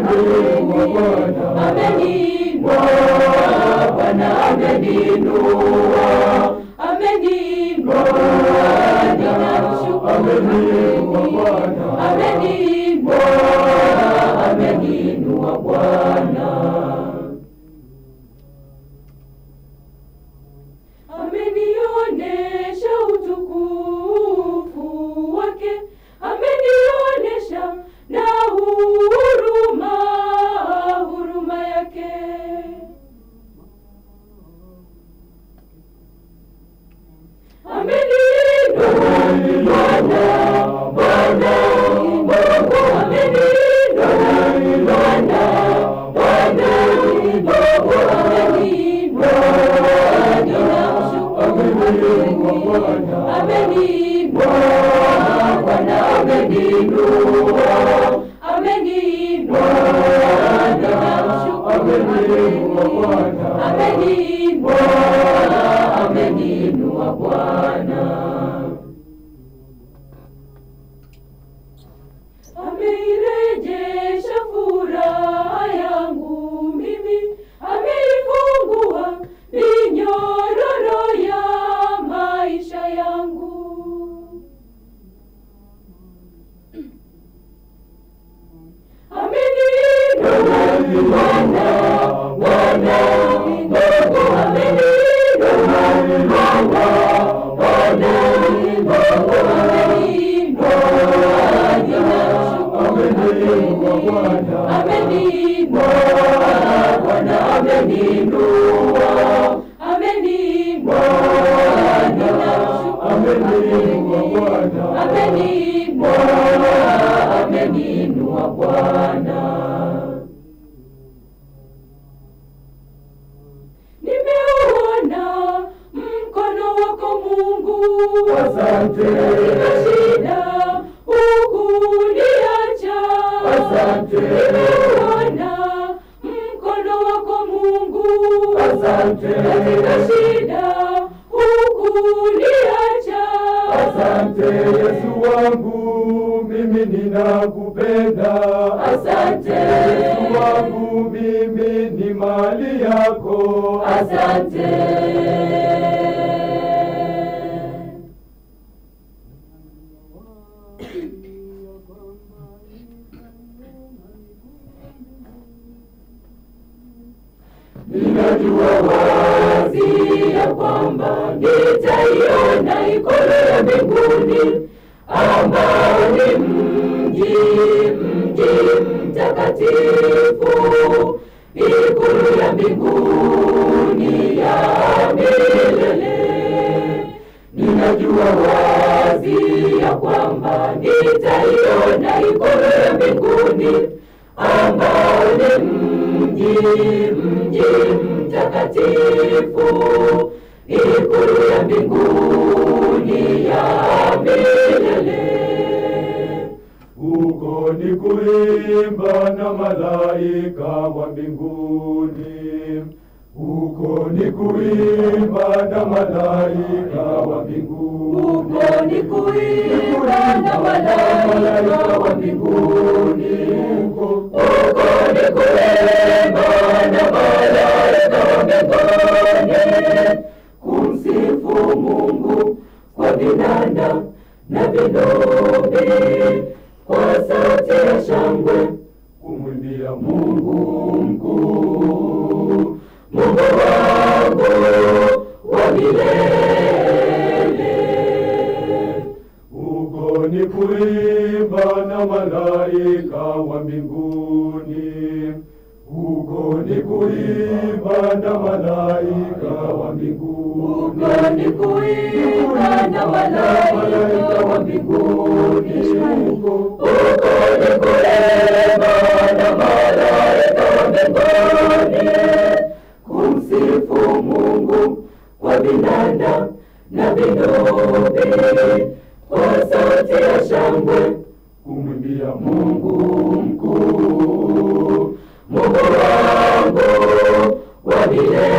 Bwana, ameninua Bwana, ameninua, ameninua, ninamshukuru Bwana, ameninua, ameninua Bwana. Amenionesha utukufu wake, amenionesha na huruma yake. ameniinua Bwana, ameniinua Bwana, ameniinua, ameniinua, ninamshukuru, ameniinua Bwana, ameniinua, ameniinua Bwana. Ameirejesha furaha yangu mimi, ameifungua minyororo ya maisha yangu. Ameniinua Bwana, Bwana Mungu, ameniinua Bwana, Bwana Mungu, ameniinua, ameniinua Bwana, ameniinua Bwana, ameniinua, ameniinua, ninamshukuru, ameniinua Bwana, ameniinua, ameniinua Bwana. Nimeuona mkono wako Mungu, asante, katika shida hukuniacha, asante, nimeuona mkono wako Mungu, asante, katika shida hukuniacha, asante Yesu wangu, mimi ninakupenda, asante Yesu wangu, mimi ni mali yako, asante. Ninajua wazi ya kwamba nitaiona ikulu ya mbinguni, ambao ni mji mtakatifu, ikulu ya mbinguni ya milele. Ninajua wazi ya kwamba nitaiona ikulu ya mbinguni, ambao ni mji mtakatifu, ikulu ya mbinguni ya milele. huko ni kuimba na malaika wa mbinguni, huko ni kuimba na malaika wa mbinguni, Huko ni kuimba na malaika wa mbinguni, huko ni kuimba na malaika wa mbinguni, kumsifu Mungu kwa vinanda na vinubi, kwa sauti ya shangwe kumwimbia Mungu mkuu, Mungu wangu wa milele. huko ni kuimba na malaika wa mbinguni, huko ni kuimba na malaika wa mbinguni, Huko ni kuimba na malaika wa mbinguni, huko ni kuimba na malaika wa mbinguni, kumsifu Mungu kwa vinanda na vinubi, kwa sauti ya shangwe kumwimbia Mungu mkuu, Mungu wangu wa milele.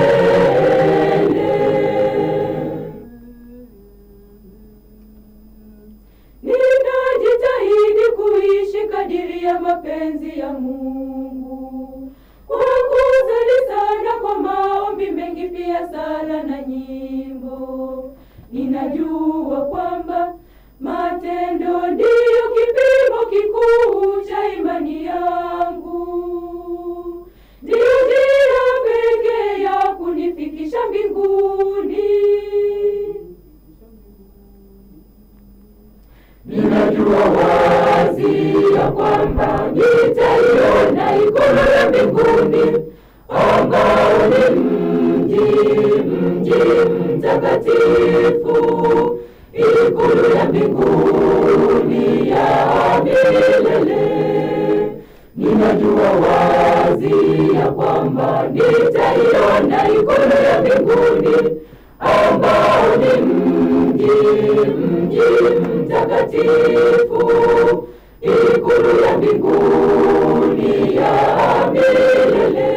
Ninajitahidi kuishi kadiri ya mapenzi ya Mungu, kwa kusali sana, kwa maombi mengi, pia sala na nyimbo. Ninajua kwamba matendo ndiyo kipimo kikuu cha imani yangu, ndiyo njia pekee ya kunifikisha mbinguni. Ninajua wazi ya kwamba nitaiona ikulu ya mbinguni, ambao ni mji mtakatifu, ikulu ya mbinguni ya milele. Ninajua wazi ya kwamba nitaiona ikulu ya mbinguni, ambao ni mji mtakatifu, ikulu ya mbinguni ya milele.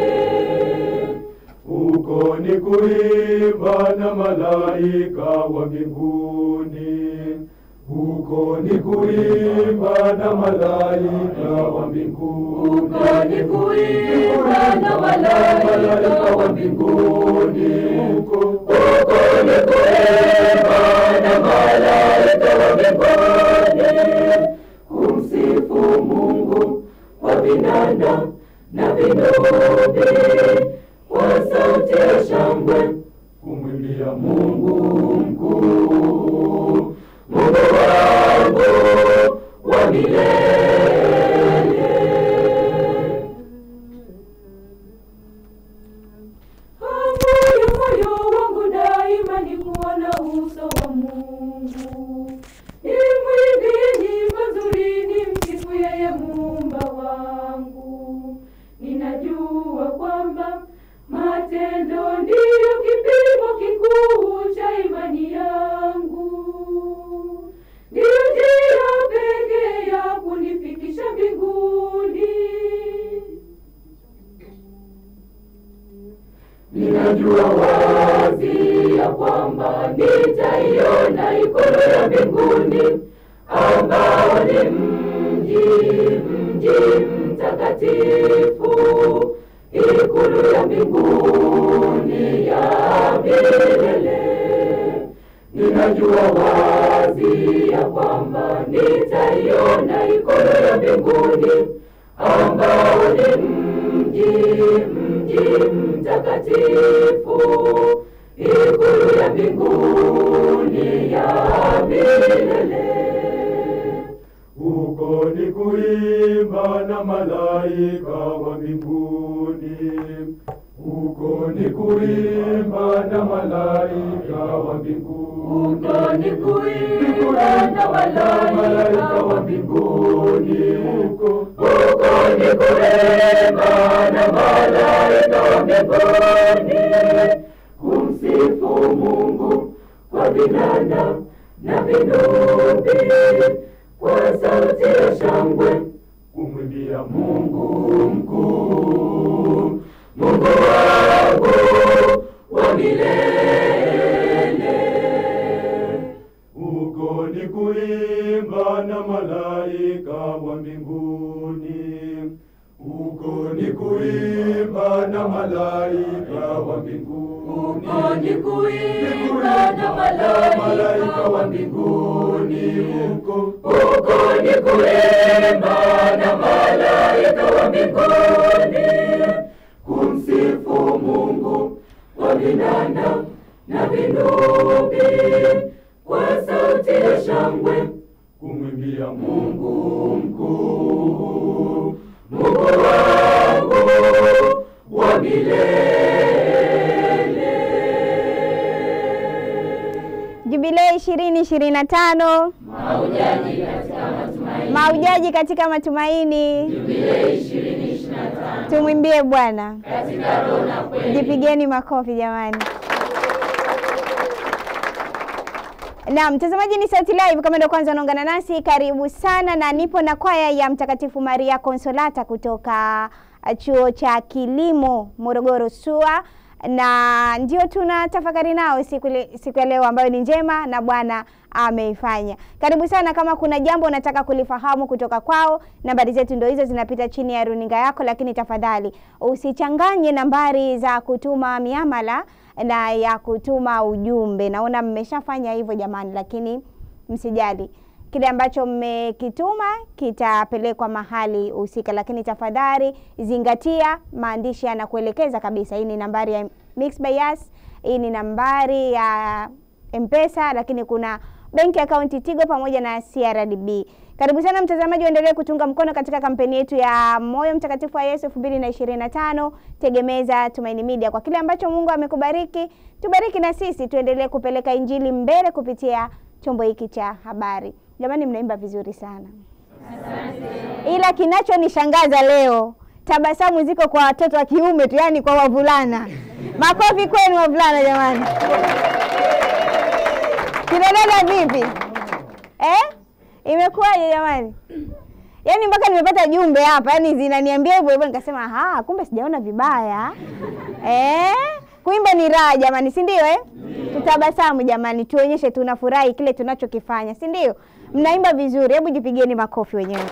Huko ni kuimba na malaika wa mbinguni. Huko ni kuimba na malaika wa mbinguni. Huko ni kuimba na malaika wa mbinguni. Huko ni kuimba na malaika wa mbinguni, kumsifu Mungu kwa vinanda na vinubi, kwa sauti ya shangwe kumwimbia Mungu mkuu, Mungu wangu wa milele. Hamu ya moyo wangu daima ni kuona uso wa Mungu. Nimwimbie nyimbo nzuri, nimsifu yeye Muumba wangu. Ninajua kwamba matendo ndiyo kipimo kikuu cha imani yangu, ndiyo njia pekee ya kunifikisha mbinguni. Ninajua wazi ya kwamba nitaiona ikulu ya mbinguni, ambao ni mji mtakatifu, ikulu ya mbinguni ya milele. Ninajua wazi ya kwamba nitaiona ikulu ya mbinguni, ambao ni mji mtakatifu, ikulu ya mbinguni ya milele. Huko ni kuimba na malaika wa mbinguni. Huko ni kuimba na malaika wa mbinguni. Huko ni kuimba na malaika wa mbinguni. Huko ni kuimba na malaika wa mbinguni, kumsifu Mungu kwa vinanda na vinubi, kwa sauti ya shangwe kumwimbia Mungu mkuu, Mungu wangu wa milele. Huko ni kuimba na malaika wa mbinguni. Huko ni kuimba na malaika wa mbinguni. Huko ni kuimba na malaika wa mbinguni. Huko ni kuimba na malaika wa mbinguni, kumsifu Mungu kwa vinanda na vinubi, kwa sauti ya shangwe kumwimbia Mungu mkuu, Mungu wangu wa milele. Jubilei 2025 Maujaji katika matumaini. Jubilei 2025 Tumwimbie Bwana katika roho na kweli. Jipigeni makofi jamani. Na mtazamaji, ni Sauti Live. Kama ndio kwanza unaungana nasi, karibu sana, na nipo na kwaya ya Mtakatifu Maria Consolata kutoka chuo cha kilimo Morogoro SUA, na ndio tunatafakari nao siku ya leo ambayo ni njema na Bwana ameifanya. Karibu sana. Kama kuna jambo unataka kulifahamu kutoka kwao, nambari zetu ndio hizo zinapita chini ya runinga yako, lakini tafadhali usichanganye nambari za kutuma miamala na ya kutuma ujumbe. Naona mmeshafanya hivyo jamani, lakini msijali. Kile ambacho mmekituma kitapelekwa mahali husika, lakini tafadhali zingatia maandishi yanakuelekeza kabisa. Hii ni nambari ya Mixx by Yas, hii ni nambari ya M-Pesa, lakini kuna benki account Tigo pamoja na CRDB. Karibu sana mtazamaji, uendelee kutunga mkono katika kampeni yetu ya Moyo Mtakatifu wa Yesu 2025. Tegemeza Tumaini Media. Kwa kile ambacho Mungu amekubariki, tubariki na sisi tuendelee kupeleka injili mbele kupitia chombo hiki cha habari. Jamani, mnaimba vizuri sana. Asante. Ila kinachonishangaza leo, tabasamu ziko kwa watoto wa kiume tu, yani kwa wavulana. Makofi kwenu wavulana jamani. Kinadada vipi? Imekuwaje jamani? Yaani mpaka nimepata jumbe hapa, yaani zinaniambia hivyo nikasema kumbe sijaona vibaya. Kuimba ni raha jamani, si ndio Tutabasamu jamani, tuonyeshe tunafurahi kile tunachokifanya, si ndio? Mnaimba vizuri, hebu jipigieni makofi wenyewe.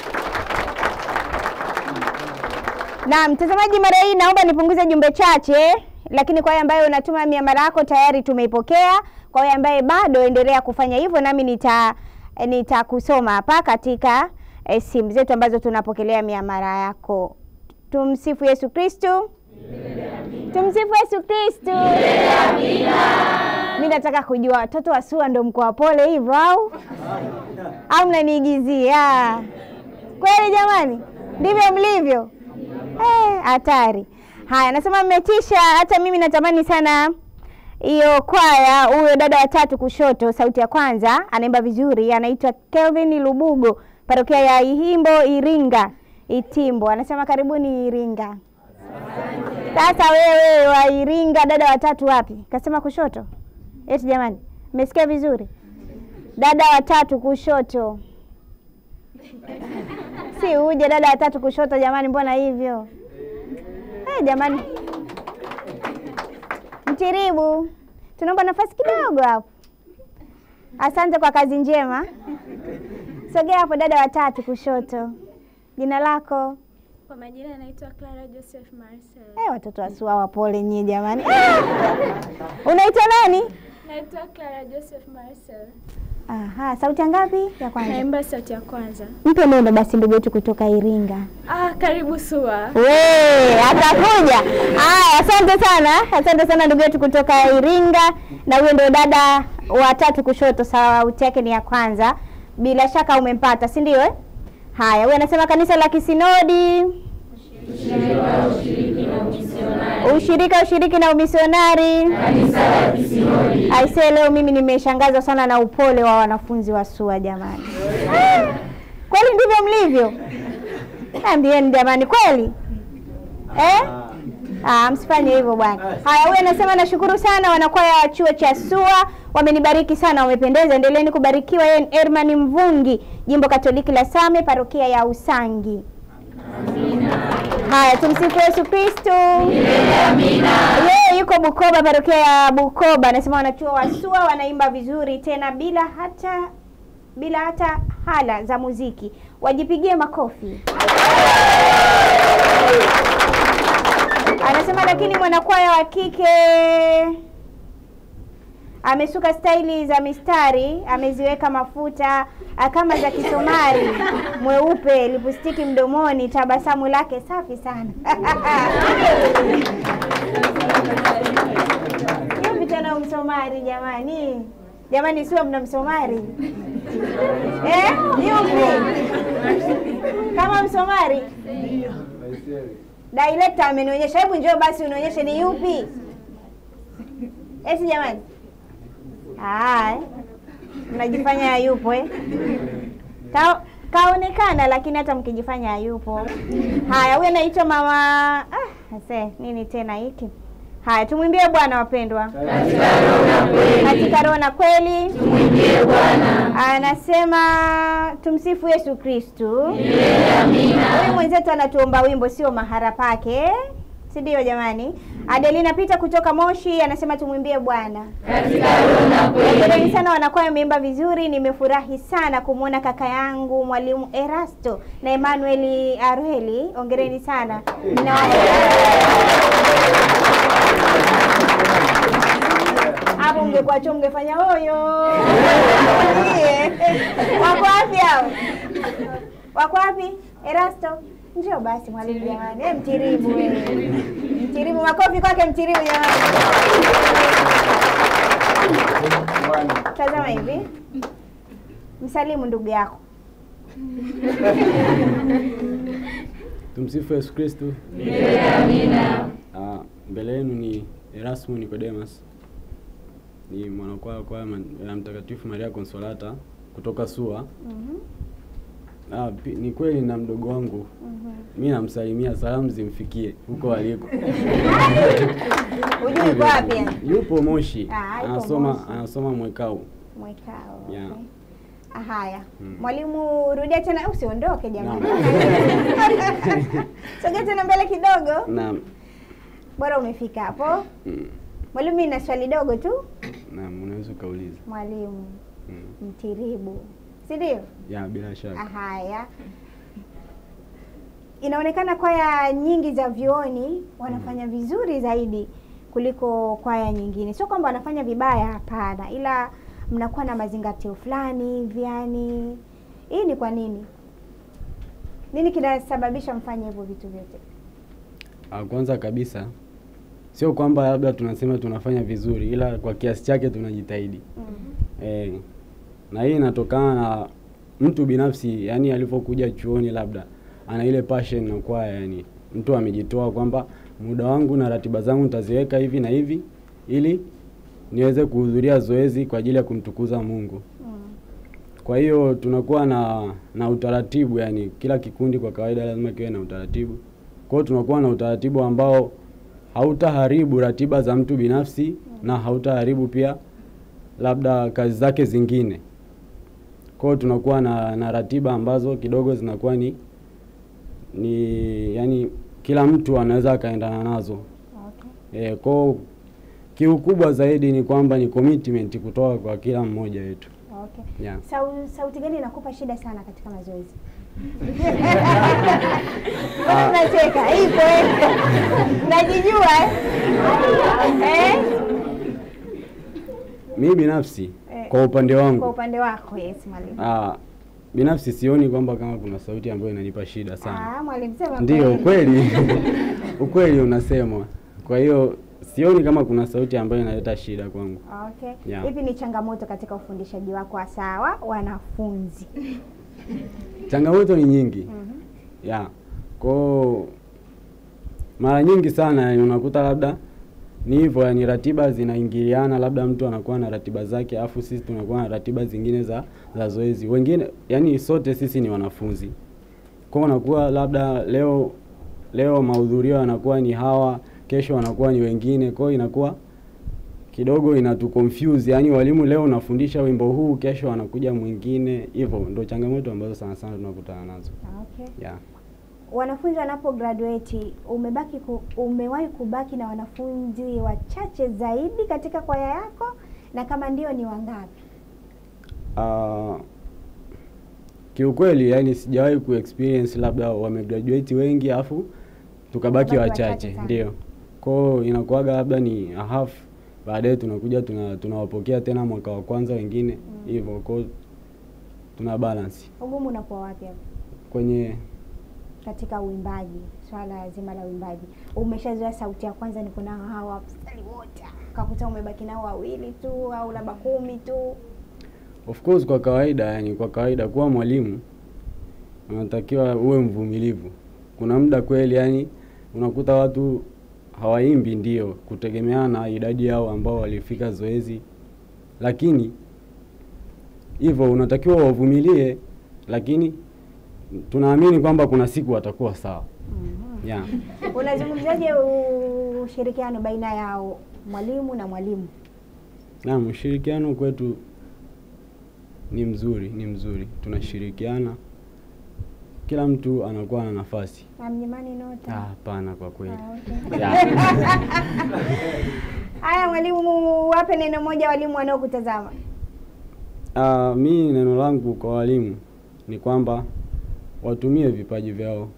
Na mtazamaji, mara hii naomba nipunguze jumbe chache, lakini kwa wale ambao unatuma miamala yako tayari tumeipokea. Kwa wale ambao bado endelea kufanya hivyo, nami nitakusoma hapa katika simu zetu ambazo tunapokelea miamala yako. Tumsifu Yesu Kristo. Tumsifu Yesu Kristo. Mimi nataka kujua watoto wa SUA ndio mko pole hivyo au mnaniigizia? Kweli jamani? Ndivyo mlivyo? Hatari. Haya, nasema mmetisha, hata mimi natamani sana hiyo kwaya. Huyo dada wa tatu kushoto, sauti ya kwanza, anaimba vizuri, anaitwa Kelvin Lubugo, parokia ya Ihimbo, Iringa, Itimbo. Anasema karibuni Iringa. Sasa wewe wa Iringa, dada wa tatu wapi? Kasema kushoto. Eti jamani, mmesikia vizuri? Dada wa tatu kushoto. Si uje dada wa tatu kushoto jamani, mbona hivyo? Jamani. Mtiribu, tunaomba nafasi kidogo hapo. Asante kwa kazi njema. Sogea hapo dada wa tatu kushoto. Jina lako? Kwa majina naitwa Clara Joseph Marcel. Watoto wa SUA wapole nyinyi jamani. Unaitwa nani? Naitwa Clara Joseph Marcel. Sauti ngapi ya kwanza? Naimba sauti ya kwanza. Mpe neno basi ndugu yetu kutoka Iringa. Karibu SUA. Atakuja. Asante sana. Asante sana ndugu yetu kutoka Iringa. Na huyo ndio dada wa tatu kushoto, sauti yake ni ya kwanza. Bila shaka umempata, si ndio Haya, wewe anasema kanisa la Kisinodi. Ushiriki na umisionari. Kanisa la Kisinodi. Aisee, leo mimi nimeshangazwa sana na upole wa wanafunzi wa SUA jamani. Kweli ndivyo mlivyo? Ambieni jamani, kweli? Msifanye hivyo bwana. Haya, wewe anasema nashukuru sana wanakwaya wa chuo cha SUA, wamenibariki sana, wamependeza. Endeleeni kubarikiwa. Yeye Herman Mvungi, Jimbo Katoliki la Same, parokia ya Usangi. Amina. Haya, tumsifu Yesu Kristo. Amina. Yeye yuko Bukoba, parokia ya Bukoba. Anasema wanachuo wa SUA wanaimba vizuri tena bila hata hala za muziki. Wajipigie makofi. Anasema lakini mwanakwaya wa kike amesuka staili za mistari, ameziweka mafuta kama za Kisomali, mweupe, lipstiki mdomoni, tabasamu lake safi sana. Yupi tena Msomali jamani? Jamani, SUA mna Msomali? Yupi? Kama Msomali? Director amenionyesha, hebu njoo basi unionyeshe ni yupi. Eti jamani. Mnajifanya hayupo kaonekana, lakini hata mkijifanya hayupo. Haya, huyu anaitwa mama nini tena hiki? Haya, tumwimbie Bwana wapendwa. Katika roho na kweli. Tumwimbie Bwana. Anasema tumsifu Yesu Kristo. Amina. Huyu mwenzetu anatuomba wimbo, sio mahara pake. Si ndio jamani? Adelina Pita kutoka Moshi anasema tumwimbie Bwana. Katika roho na kweli. Hongereni sana wanakwaya, mmeimba vizuri. Nimefurahi sana kumuona kaka yangu Mwalimu Erasto na Emmanuel Arweli. Hongereni sana. Hapo ungekuwa cho mngefanya hoyo. Wako wapi hao? Wako wapi? Erasto? Njoo basi mwalimu jamani. Mtiribu. Mtiribu, makofi kwake Mtiribu jamani. Tazama hivi. Msalimu ndugu yako. Tumsifu Yesu Kristo. Amina. Mbele yenu ni Erasmus Nicodemus. Ni mwanakwaya kwa Mtakatifu Maria Consolata kutoka SUA. Ni kweli na mdogo wangu. Mimi namsalimia, salamu zimfikie huko aliko. Unajua yuko wapi? Yupo Moshi. Anasoma Mwekao. Okay. Haya. Mwalimu, rudia tena, usiondoke jamani. Sogea tena mbele kidogo. Naam. Bora umefika hapo. Mwalimu, nina swali dogo tu. Naam, unaweza kauliza. Mwalimu, mtiribu, si ndio? Ya, bila shaka. Haya. Inaonekana kwaya nyingi za vyuoni wanafanya vizuri zaidi kuliko kwaya nyingine. Sio kwamba wanafanya vibaya, hapana, ila mnakuwa na mazingatio fulani hivi yani. Hii ni kwa nini? Nini kinasababisha mfanye hivyo vitu vyote? Kwanza kabisa sio kwamba labda tunasema tunafanya vizuri, ila kwa kiasi chake tunajitahidi. Na hii inatokana na mtu binafsi, yani alipokuja chuoni labda ana ile passion na kwaya, yani mtu amejitoa kwamba muda wangu na ratiba zangu nitaziweka hivi na hivi ili niweze kuhudhuria zoezi kwa ajili ya kumtukuza Mungu. Kwa hiyo tunakuwa na utaratibu, yani kila kikundi kwa kawaida lazima kiwe na utaratibu. Kwa hiyo tunakuwa na utaratibu ambao hautaharibu ratiba za mtu binafsi na hautaharibu pia labda kazi zake zingine. Kwa hiyo tunakuwa na ratiba ambazo kidogo zinakuwa ni yani kila mtu anaweza akaendana nazo. Okay. Kwa kiukubwa zaidi ni kwamba ni commitment kutoka kwa kila mmoja wetu. Okay. Yeah. Sauti gani inakupa shida sana katika mazoezi? Unacheka, ipo najijua Mimi binafsi kwa upande wangu. Kwa upande wako, yes mwalimu. Binafsi sioni kwamba kama kuna sauti ambayo inanipa shida sana. Mwalimu sema. Ndio ukweli. Ukweli unasemwa. Kwa hiyo sioni kama kuna sauti ambayo inaleta shida kwangu. Okay. Yeah. Hivi ni changamoto katika ufundishaji wako sawa wanafunzi? Changamoto ni nyingi. Kwa mara nyingi sana unakuta labda ni hivyo, yani ratiba zinaingiliana, labda mtu anakuwa na ratiba zake afu sisi tunakuwa na ratiba zingine za zoezi. Wengine yani sote sisi ni wanafunzi. Kwa unakuwa labda leo mahudhurio yanakuwa ni hawa, kesho wanakuwa ni wengine. Kwa hiyo inakuwa kidogo inatuconfuse, yani walimu leo unafundisha wimbo huu, kesho wanakuja mwingine. Hivyo ndio changamoto ambazo sana tunakutana nazo. Okay. Yeah. Wanafunzi wanapo graduate, umewahi kubaki na wanafunzi wachache zaidi katika kwaya yako, na kama ndio ni wangapi? Kiukweli yani sijawahi kuexperience labda wamegraduate wengi afu tukabaki wachache. Ndio. Kwa hiyo inakuwaga labda ni a half, baadaye tunakuja tunawapokea tena mwaka wa kwanza wengine hivyo. Kwa hiyo tuna balance. Ugumu unakuwa wapi hapo? Katika uimbaji, swala zima la uimbaji. Umeshazoea sauti ya kwanza ni kuna hawa mstari wote, kakuta umebaki nao wawili tu au labda 10 tu. Of course kwa kawaida kuwa mwalimu unatakiwa uwe mvumilivu. Kuna muda kweli yani unakuta watu hawaimbi, ndio kutegemeana na idadi yao ambao walifika zoezi, lakini hivyo unatakiwa wavumilie, lakini tunaamini kwamba kuna siku watakuwa sawa. Yeah. Unazungumzaje ushirikiano baina yao mwalimu na mwalimu? Naam, ushirikiano kwetu ni mzuri. Tunashirikiana. Kila mtu anakuwa na nafasi. Mnyimani nota? Hapana kwa kweli. Okay. Haya mwalimu, wape neno moja walimu wanaokutazama. Mimi neno langu kwa walimu ni kwamba watumie vipaji vyao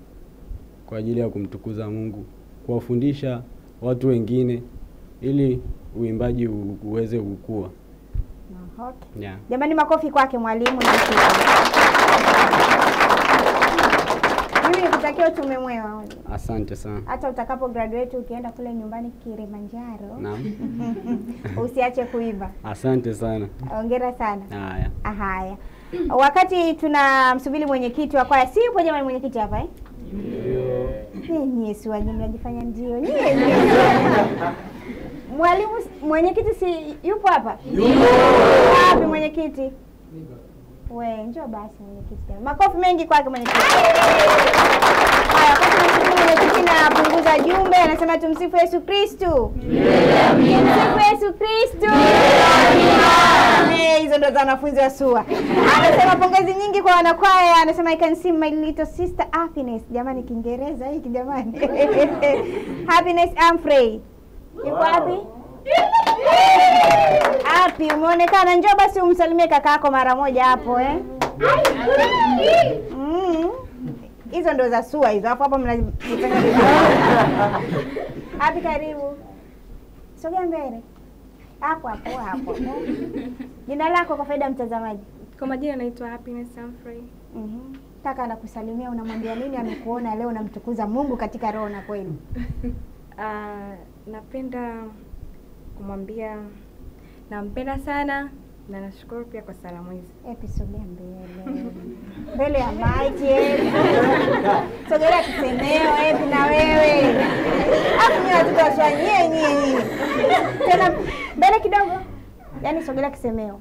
kwa ajili ya kumtukuza Mungu, kuwafundisha watu wengine ili uimbaji uweze kukua. Okay. Yeah. Jamani, makofi kwake mwalimu. Mimi nikutakia utume mwema. Asante sana. Hata utakapo graduate ukienda kule nyumbani Kilimanjaro. Naam. Usiache kuimba. Asante sana. Hongera sana. Haya. Wakati tunamsubiri mwenyekiti wa kwaya, si yupo jamani mwenyekiti hapa Ndio. Nyie swali mnajifanya ndio. Mwalimu mwenyekiti si yupo hapa? Yupo. Wapi mwenyekiti? We, njoo basi mwenyekiti. Makofi mengi kwake mwenyekiti. Haya, wakati tunashukuru mwenyekiti na punguza jumbe, anasema tumsifu Yesu Kristo. Tumsifu Yesu Kristo. Hizo ndo za wanafunzi wa SUA. Anasema pongezi nyingi kwa wanakwaya, anasema I can see my little sister Happiness. Jamani Kiingereza hiki jamani. Happiness Humphrey. Yuko wapi? Happy, umeonekana. Njoo basi umsalimie kaka yako mara moja hapo Hizo ndo za SUA hizo. Hapo mnajitaka. Happy, karibu. Sogea mbele. Hapo. Jina lako kwa faida mtazamaji? Kwa majina naitwa Happiness Humphrey. Kaka anakusalimia, unamwambia nini amekuona leo unamtukuza Mungu katika roho na kweli? Napenda kumwambia nampenda sana na nashukuru pia kwa salamu hizi. Sogea mbele ya mic. Sogea kisemeo na wewe. Hapo mimi nataka nyinyi. Tena mbele kidogo. Yaani sogea kisemeo.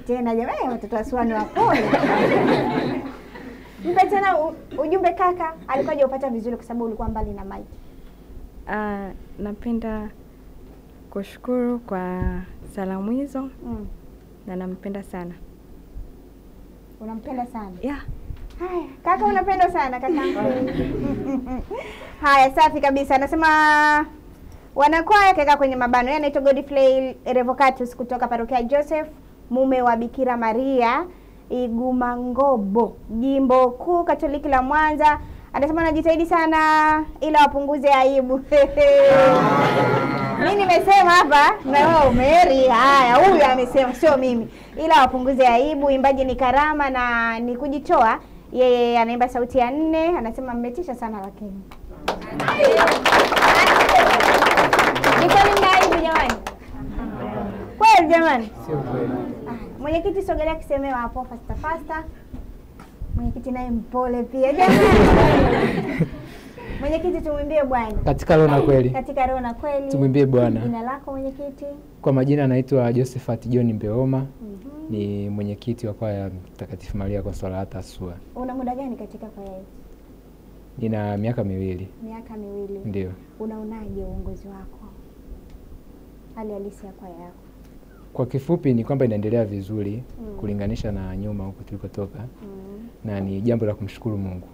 Tena jamani, watoto wa SUA ni wapole. Mpe tena ujumbe kaka. Alikuwa hajapata vizuri kwa sababu ulikuwa mbali na mic. Napenda kushukuru kwa salamu hizo. Na nampenda sana. Unampenda sana? Yeah. Haya, kaka unapenda sana kaka. Haya, safi kabisa. Anasema wanakwaya kaka kwenye mabano. Yeye anaitwa Godfrey Revocatus kutoka parokia Joseph, mume wa Bikira Maria, Igumangobo, Jimbo Kuu Katoliki la Mwanza. Anasema anajitahidi sana ila wapunguze aibu. Mimi nimesema hapa na wewe umeri. Haya, huyu amesema sio mimi. Ila wapunguze aibu, imbaji ni karama na ni kujitoa. Yeye anaimba sauti ya 4, anasema mmetisha sana lakini. Niko nina aibu jamani. Kweli jamani? Sio kweli. Mwenyekiti sogelea kisemewa hapo fasta. Mwenyekiti naye mpole pia jamani. Mwenyekiti tumwimbie Bwana. Katika roho na kweli. Katika roho na kweli. Tumwimbie Bwana. Jina lako mwenyekiti? Kwa majina anaitwa Josephat John Mbeoma. Ni mwenyekiti wa kwaya Mtakatifu Maria Consolata SUA. Una muda gani katika kwaya hii? Nina miaka 2. Miaka 2. Ndio. Unaonaje uongozi wako? Hali halisi ya kwaya yako? Kwa kifupi ni kwamba inaendelea vizuri kulinganisha na nyuma huko tulikotoka. Na ni jambo la kumshukuru Mungu.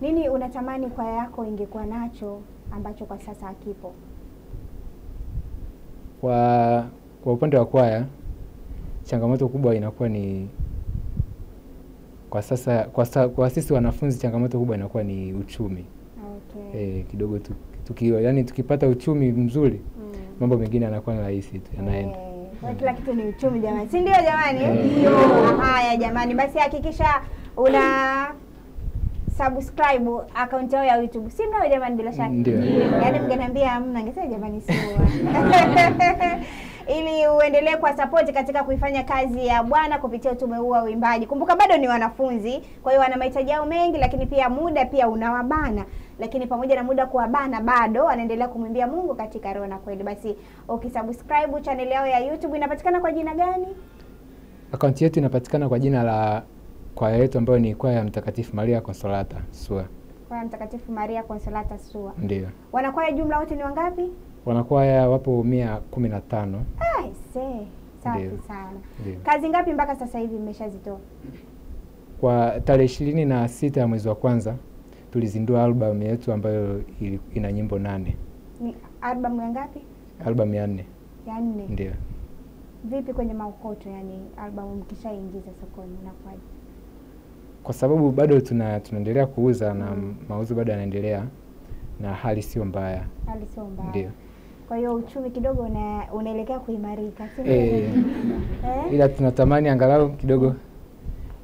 Nini unatamani kwaya yako ingekuwa nacho ambacho kwa sasa hakipo? Kwa upande wa kwaya, changamoto kubwa inakuwa ni kwa sasa kwa sisi wanafunzi, changamoto kubwa inakuwa ni uchumi. Okay. Kidogo tukipata uchumi mzuri, mambo mengine yanakuwa rahisi tu, yanaenda. Kila kitu ni uchumi jamani. Si ndio jamani? Ndio. Haya jamani, basi hakikisha una subscribe account yao ya YouTube. Si ndio jamani bila shaka? Ndio. Yaani mngeniambia hamna, ningesema jamani sio. Ili uendelee kwa support katika kuifanya kazi ya Bwana kupitia utume huu wa uimbaji. Kumbuka bado ni wanafunzi, kwa hiyo wana mahitaji yao mengi, lakini pia muda pia unawabana. Lakini pamoja na muda kuwabana bado wanaendelea kumwimbia Mungu katika roho na kweli. Basi ukisubscribe channel yao ya YouTube inapatikana kwa jina gani? Account yetu inapatikana kwa jina la kwaya yetu ambayo ni kwaya Mtakatifu Maria Consolata SUA. Kwaya Mtakatifu Maria Consolata SUA. Ndio. Wanakwaya jumla wote ni wangapi? Wanakwaya wapo 115. Safi sana. Ndiyo. Kazi ngapi mpaka sasa hivi mmeshazitoa? Kwa tarehe 26 ya mwezi wa kwanza tulizindua album yetu ambayo ina nyimbo 8. Ni album ya ngapi? Album ya 4. Ya 4. Ndio. Vipi kwenye maukoto, yani album mkishaingiza sokoni inakuwaje? Kwa sababu bado tunaendelea kuuza na mauzo bado yanaendelea na hali sio mbaya. Hali sio mbaya. Ndio. Kwa hiyo uchumi kidogo unaelekea kuimarika, si ndio? Ila tunatamani angalau kidogo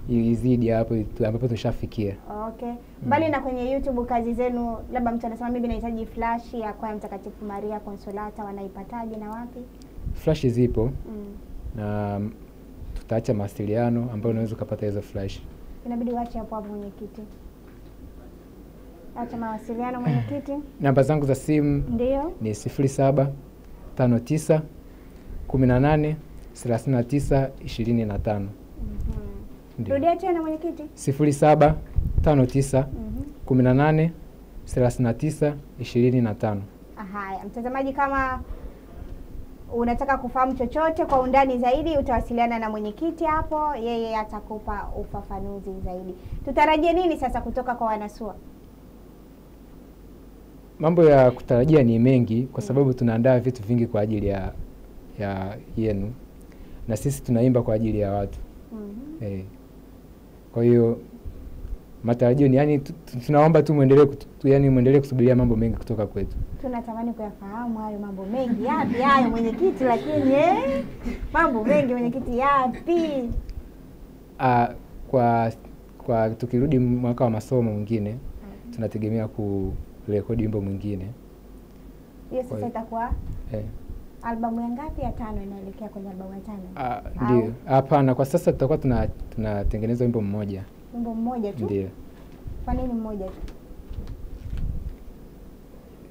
izidi hapo ambapo tushafikia. Okay. Mbali na kwenye YouTube kazi zenu, labda mtu anasema mimi nahitaji flash ya kwaya Mtakatifu Maria Consolata, wanaipataje na wapi? Flash zipo. Na tutaacha mawasiliano ambayo unaweza kupata hizo flash. Inabidi uache hapo mwenyekiti. Acha mawasiliano mwenyekiti. Namba zangu za simu ndio ni 0759 18 39 25. Rudia tena mwenyekiti. 0759 18 39 25. Haya, mtazamaji, kama unataka kufahamu chochote kwa undani zaidi utawasiliana na mwenyekiti hapo, yeye atakupa ufafanuzi zaidi. Tutarajie nini sasa kutoka kwa wanasua? Mambo ya kutarajia ni mengi kwa sababu tunaandaa vitu vingi kwa ajili ya yenu, na sisi tunaimba kwa ajili ya watu. Kwa hiyo matarajio ni yani tunaomba tu muendelee kusubiria mambo mengi kutoka kwetu. Tunatamani kuyafahamu hayo mambo mengi. Yapi hayo mwenyekiti? Lakini mambo mengi mwenyekiti, yapi? Kwa tukirudi mwaka wa masomo mwingine tunategemea kurekodi wimbo mwingine. Hiyo sasa itakuwa albamu ya ngapi? Ya 5 inaelekea kwenye albamu ya 5? Ndio. Hapana, kwa sasa tutakuwa tunatengeneza wimbo mmoja. Wimbo mmoja tu? Ndio. Kwa nini mmoja tu?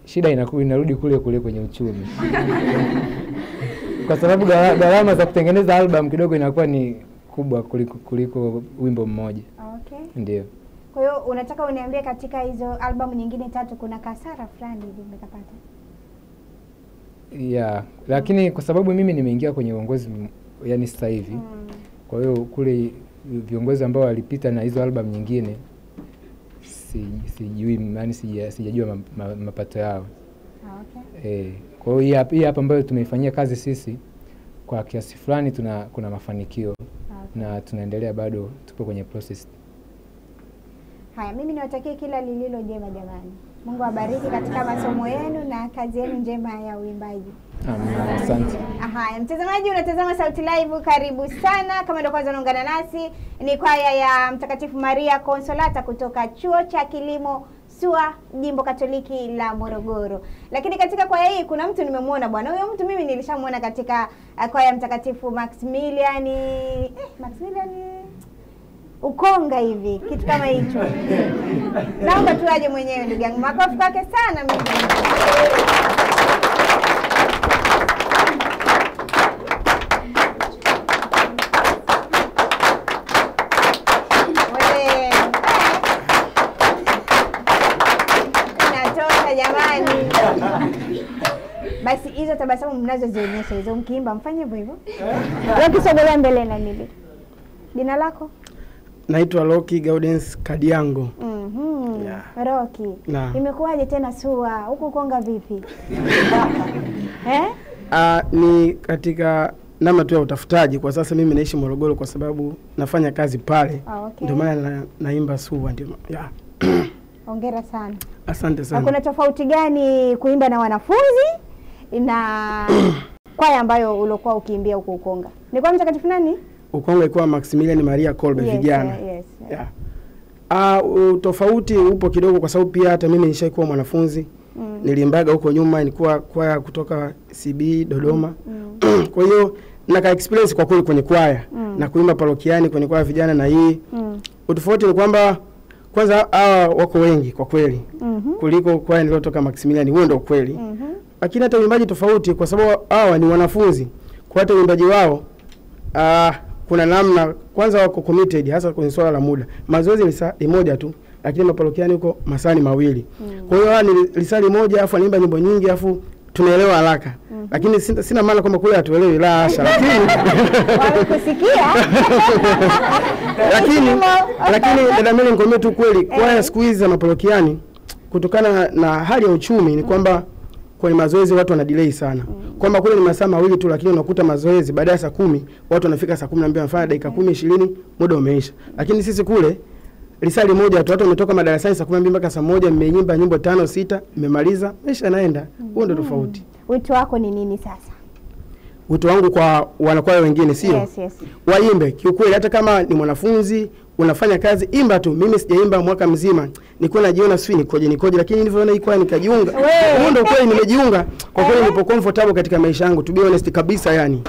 Shida inarudi kule kwenye uchumi. Kwa sababu gharama za kutengeneza album kidogo inakuwa ni kubwa kuliko wimbo mmoja. Okay. Ndio. Kwa hiyo unataka uniambie katika hizo albamu nyingine 3 kuna kasara fulani hivi mmekapata? Yeah, lakini kwa sababu mimi nimeingia kwenye uongozi yani sasa hivi. Kwa hiyo kule viongozi ambao walipita na hizo album nyingine sijui yani sijajua mapato yao. Okay. Kwa hiyo hii hapa ambayo tumeifanyia kazi sisi kwa kiasi fulani kuna mafanikio. Okay. Na tunaendelea bado tupo kwenye process. Haya, mimi niwatakie kila lililo jema jamani. Mungu awabariki katika masomo yenu na kazi yenu njema ya uimbaji. Amen. Asante. Haya, mtazamaji unatazama Sauti Live, karibu sana. Kama ndio kwanza unaungana nasi, ni kwaya ya Mtakatifu Maria Consolata kutoka Chuo cha Kilimo SUA Jimbo Katoliki la Morogoro. Lakini katika kwaya hii kuna mtu nimemuona bwana. Huyo mtu mimi nilishamuona katika kwaya ya Mtakatifu Maximilian Ukonga hivi, kitu kama hicho. Naomba tu aje mwenyewe ndugu yangu. Makofi kwake sana mimi. Natoka jamani. Basi hizo tabasamu mnazozionyesha hizo mkiimba mfanye hivyo hivyo. Ukisogelea mbele na mimi. Jina lako? Naitwa Loki Gaudens Kadiango. Yeah. Roki. Imekuwaje tena SUA? Huko Konga vipi? Ni katika namna tu ya utafutaji. Kwa sasa mimi naishi Morogoro kwa sababu nafanya kazi pale. Okay. Ndio maana naimba SUA ndio. Yeah. Hongera sana. Asante sana. Kuna tofauti gani kuimba na wanafunzi na kwaya ambayo ulikuwa ukiimbia huko Ukonga? Ni kwa Mtakatifu nani? Ukonga ilikuwa Maximilian Maria Kolbe vijana. Yes. Tofauti upo kidogo kwa sababu pia hata mimi nishaikuwa mwanafunzi. Nilimbaga huko nyuma, nilikuwa kwaya kutoka CB Dodoma. Kwa hiyo naka experience kwa kweli kwenye kwaya na kuimba parokiani kwenye kwaya vijana na hii. Utofauti ni kwamba kwanza hawa wako wengi kwa kweli. Kuliko kwaya niliyotoka Maximilian, huo ndio kweli. Lakini hata uimbaji tofauti kwa sababu hawa ni wanafunzi. Kwa hata uimbaji wao kuna namna kwanza wako committed hasa kwenye swala la muda. Mazoezi ni moja tu, lakini maparokiani huko masani mawili. Kwa hiyo ni lisali moja afu anaimba nyimbo nyingi afu tunaelewa haraka. Lakini sina maana kwamba kule hatuelewi, la hasha. Walikusikia. Lakini dada mimi nikwambia tu kweli, kwaya siku hizi za maparokiani kutokana na hali ya uchumi ni kwamba kwenye mazoezi watu wana delay sana. Kwamba kule ni masaa mawili tu, lakini unakuta mazoezi baada ya saa 10 watu wanafika saa 12 wanafanya dakika 10 20 muda umeisha. Lakini sisi kule lisali moja tu, watu wametoka madarasani saa 12 mpaka saa 1 mmeimba nyimbo 5 6 mmemaliza, maisha yanaenda. Huo ndio tofauti. Wito wako ni nini sasa? Wito wangu kwa wanakwaya wengine sio? Yes. Waimbe kiukweli, hata kama ni mwanafunzi unafanya kazi, imba tu. Mimi sijaimba mwaka mzima, nilikuwa najiona swi nikoje, lakini nilivyoona hii kwaya nikajiunga. Huo ndio kweli nimejiunga. Kwa kweli nipo comfortable katika maisha yangu, to be honest kabisa yani.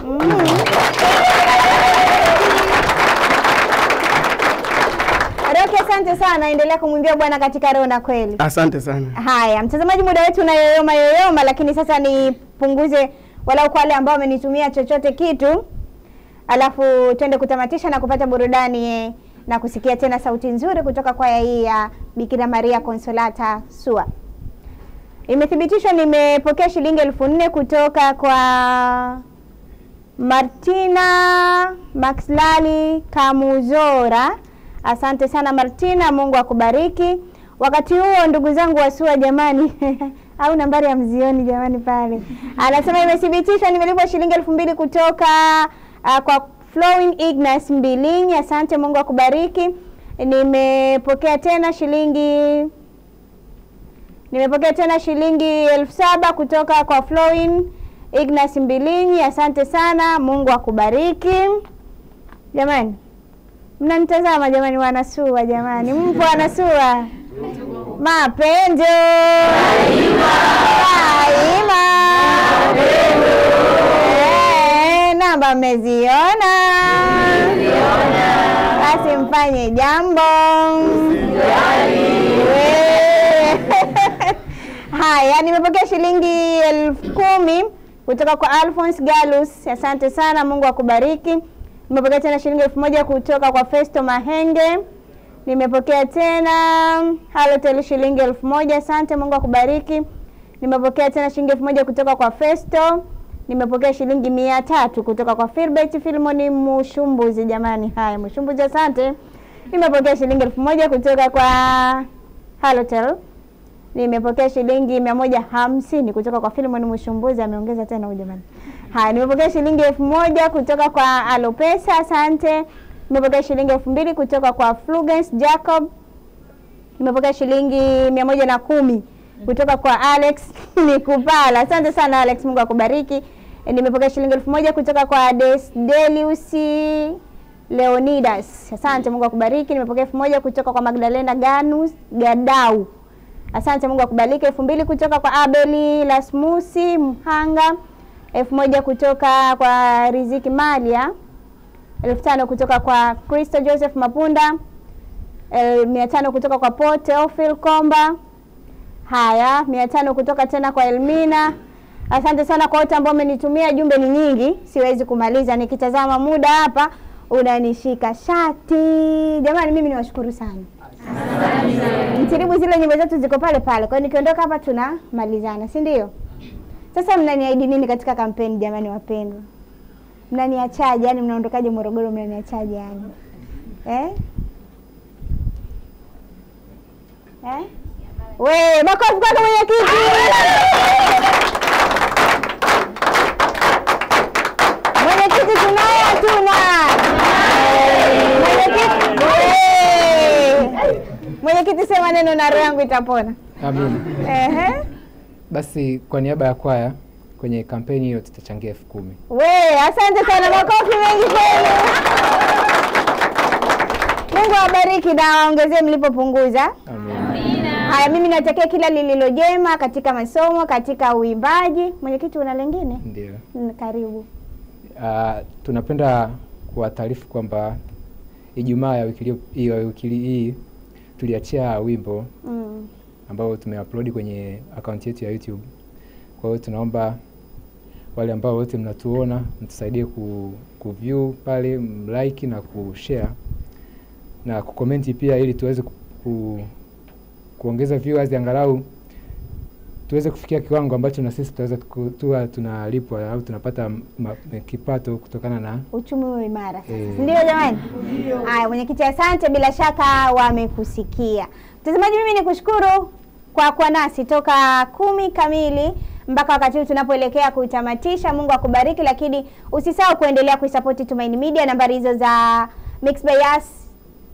Roki, asante sana, endelea kumwimbia Bwana katika roho na kweli. Asante sana. Haya, mtazamaji, muda wetu unayoyoma, lakini sasa nipunguze walau kwa wale ambao wamenitumia chochote kitu. Alafu twende kutamatisha na kupata burudani na kusikia tena sauti nzuri kutoka kwaya hii ya Bikira Maria Consolata SUA. Imethibitishwa nimepokea shilingi 4,000 kutoka kwa Martina Maxlali Kamuzora. Asante sana Martina, Mungu akubariki. Wakati huo ndugu zangu wa SUA jamani au nambari ya mzioni jamani pale. Anasema imethibitishwa nimelipwa shilingi 2,000 kutoka kwa Flowing Ignas Mbilinyi. Asante, Mungu akubariki. Nimepokea tena shilingi 7,000 kutoka kwa Flowing Ignas Mbilinyi. Asante sana, Mungu akubariki. Jamani, mnanitazama jamani, wana SUA jamani, mpo wana SUA? Mapendo daima, namba mmeziona, basi mfanye jambo. Haya, nimepokea shilingi 10,000 kutoka kwa Alphonse Galus. Asante sana, Mungu akubariki. Nimepokea tena shilingi 1,000 kutoka kwa Festo Mahenge. Nimepokea tena Halotel shilingi 1,000. Asante, Mungu akubariki. Nimepokea tena shilingi 1,000 kutoka kwa Festo. Nimepokea shilingi 300 kutoka kwa Filbert Filmoni Mushumbuzi jamani. Haya, Mushumbuzi asante. Nimepokea shilingi 1,000 kutoka kwa Halotel. Nimepokea shilingi 150 kutoka kwa Filmoni Mushumbuzi, ameongeza tena huyu jamani. Haya, nimepokea shilingi 1,000 kutoka kwa Alopesa, asante. Nimepokea shilingi 2,000 kutoka kwa Flugence Jacob. Nimepokea shilingi 110 kutoka kwa Alex Nikupala. Asante sana Alex, Mungu akubariki. Nimepokea shilingi 1,000 kutoka kwa Delius Leonidas. Asante, Mungu akubariki. Nimepokea 1,000 kutoka kwa Magdalena Gadau. Asante, Mungu akubariki. 2,000 kutoka kwa Abeli Lasmusi Mhanga. 1,000 kutoka kwa Riziki Malia. 5,000 kutoka kwa Kristo Joseph Mapunda. 500 kutoka kwa Pote Ophil Komba. Haya, 500 kutoka tena kwa Elmina. Asante sana kwa wote ambao mmenitumia, jumbe ni nyingi, siwezi kumaliza. Nikitazama muda hapa unanishika shati. Jamani, mimi niwashukuru sana. Mtiribu zile nyimbo zetu ziko pale pale. Kwa hiyo nikiondoka hapa tunamalizana, si ndio? Sasa mnaniahidi nini katika kampeni jamani wapendwa? Mnaniachaje? Yani mnaondokaje Morogoro, mnaniachaje yani? We, makofi kwa mwenyekiti. Mwenyekiti tunaye hatuna? Mwenyekiti sema neno na roho yangu itapona. Amen. Basi kwa niaba ya kwaya kwenye kampeni hiyo tutachangia 10,000. We, asante sana, makofi mengi kwenu. Mungu awabariki na waongezee mlipopunguza. Amen. Haya, mimi natakia kila lililo jema katika masomo, katika uimbaji. Mwenyekiti una lingine? Ndio. Karibu. Tunapenda kuwataarifu kwamba Ijumaa ya wiki hii tuliachia wimbo ambao tumeupload kwenye account yetu ya YouTube. Kwa hiyo tunaomba wale ambao wote mnatuona mtusaidie ku-view pale, like na kushare na kucomment pia, ili tuweze kuongeza viewers, angalau tuweze kufikia kiwango ambacho na sisi tutaweza kuwa tunalipwa au tunapata kipato kutokana na uchumi wa imara. Ndio jamani? Haya, mwenyekiti asante, bila shaka wamekusikia. Mtazamaji, mimi nikushukuru kwa kuwa nasi toka 10 kamili mpaka wakati huu tunapoelekea kutamatisha. Mungu akubariki, lakini usisahau kuendelea kuisupport Tumaini Media. Nambari hizo za Mixx by Yas,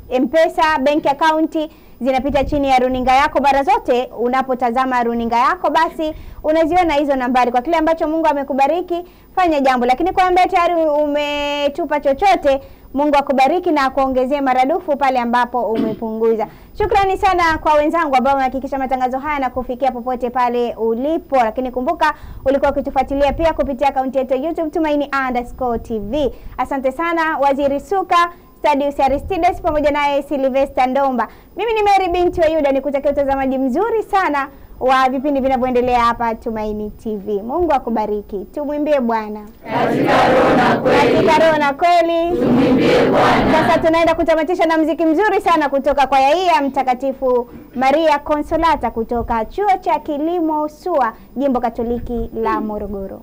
M-Pesa, bank account zinapita chini ya runinga yako. Bara zote unapotazama runinga yako basi unaziona hizo nambari. Kwa kile ambacho Mungu amekubariki, fanya jambo. Lakini kwa ambaye tayari umetupa chochote, Mungu akubariki na kuongezea maradufu pale ambapo umepunguza. Shukrani sana kwa wenzangu ambao wamehakikisha matangazo haya na kufikia popote pale ulipo. Lakini kumbuka ulikuwa ukitufuatilia pia kupitia akaunti yetu ya YouTube Tumaini_TV. Asante sana Waziri Suka, Stadius Aristides pamoja naye Sylvester Ndomba. Mimi ni Mary binti wa Yuda, nikutakia utazamaji mzuri sana wa vipindi vinavyoendelea hapa Tumaini TV. Mungu akubariki. Tumwimbie Bwana. Katika roho na kweli. Katika roho na kweli. Tumwimbie Bwana. Sasa tunaenda kutamatisha na muziki mzuri sana kutoka kwaya hii ya Mtakatifu Maria Consolata kutoka Chuo cha Kilimo SUA, Jimbo Katoliki la Morogoro.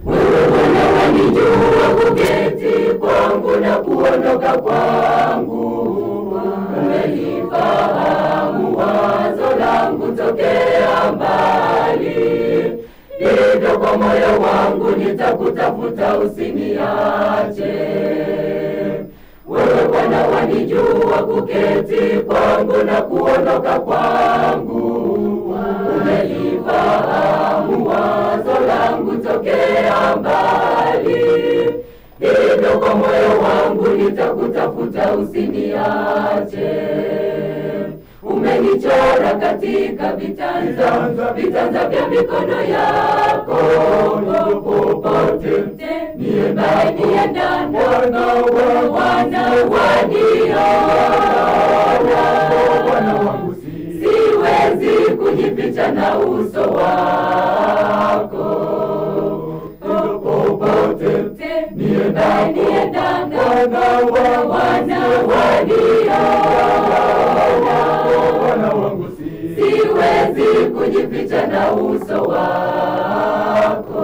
Wewe Bwana wanijua kuketi kwangu na kuondoka kwangu. Umelifahamu wazo langu tokea mbali. Hivyo kwa moyo wangu nitakutafuta usiniache. Wewe Bwana wanijua kuketi kwangu na kuondoka kwangu. Umelifahamu wazo langu tokea mbali. Hivyo kwa moyo wangu nitakutafuta usiniache. Umenichora katika vitanza vya mikono yako. Popote niendana Bwana waniona. Siwezi kujificha na uso wako. Popote niendana Bwana waniona. Siwezi kujificha na uso wako.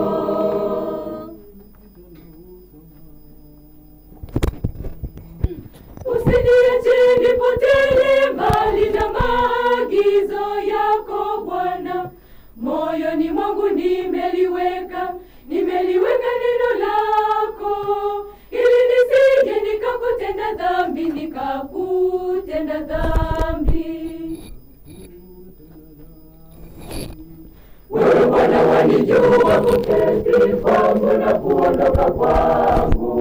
Usiniache nipotele mbali na maagizo yako Bwana. Moyoni mwangu nimeliweka neno lako, ili nisije nikakutenda dhambi. Wewe Bwana wanijua kuketi kwangu na kuondoka kwangu.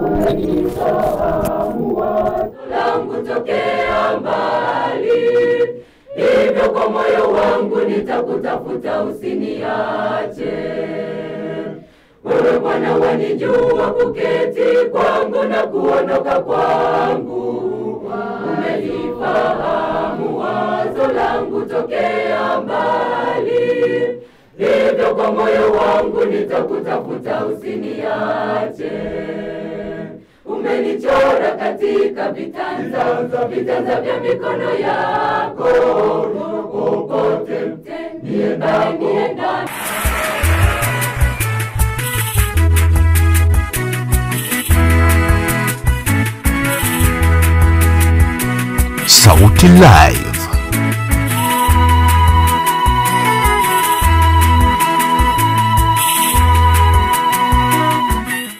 Umenifahamu wazo langu tokea mbali. Hivyo kwa moyo wangu nitakutafuta usiniache. Wewe Bwana wanijua kuketi kwangu na kuondoka kwangu. Umelifahamu wazo langu tokea mbali. Hivyo kwa moyo wangu nitakutafuta usiniache. Umenichora katika vitanza vya mikono yako. Popote niendana. Sauti Live.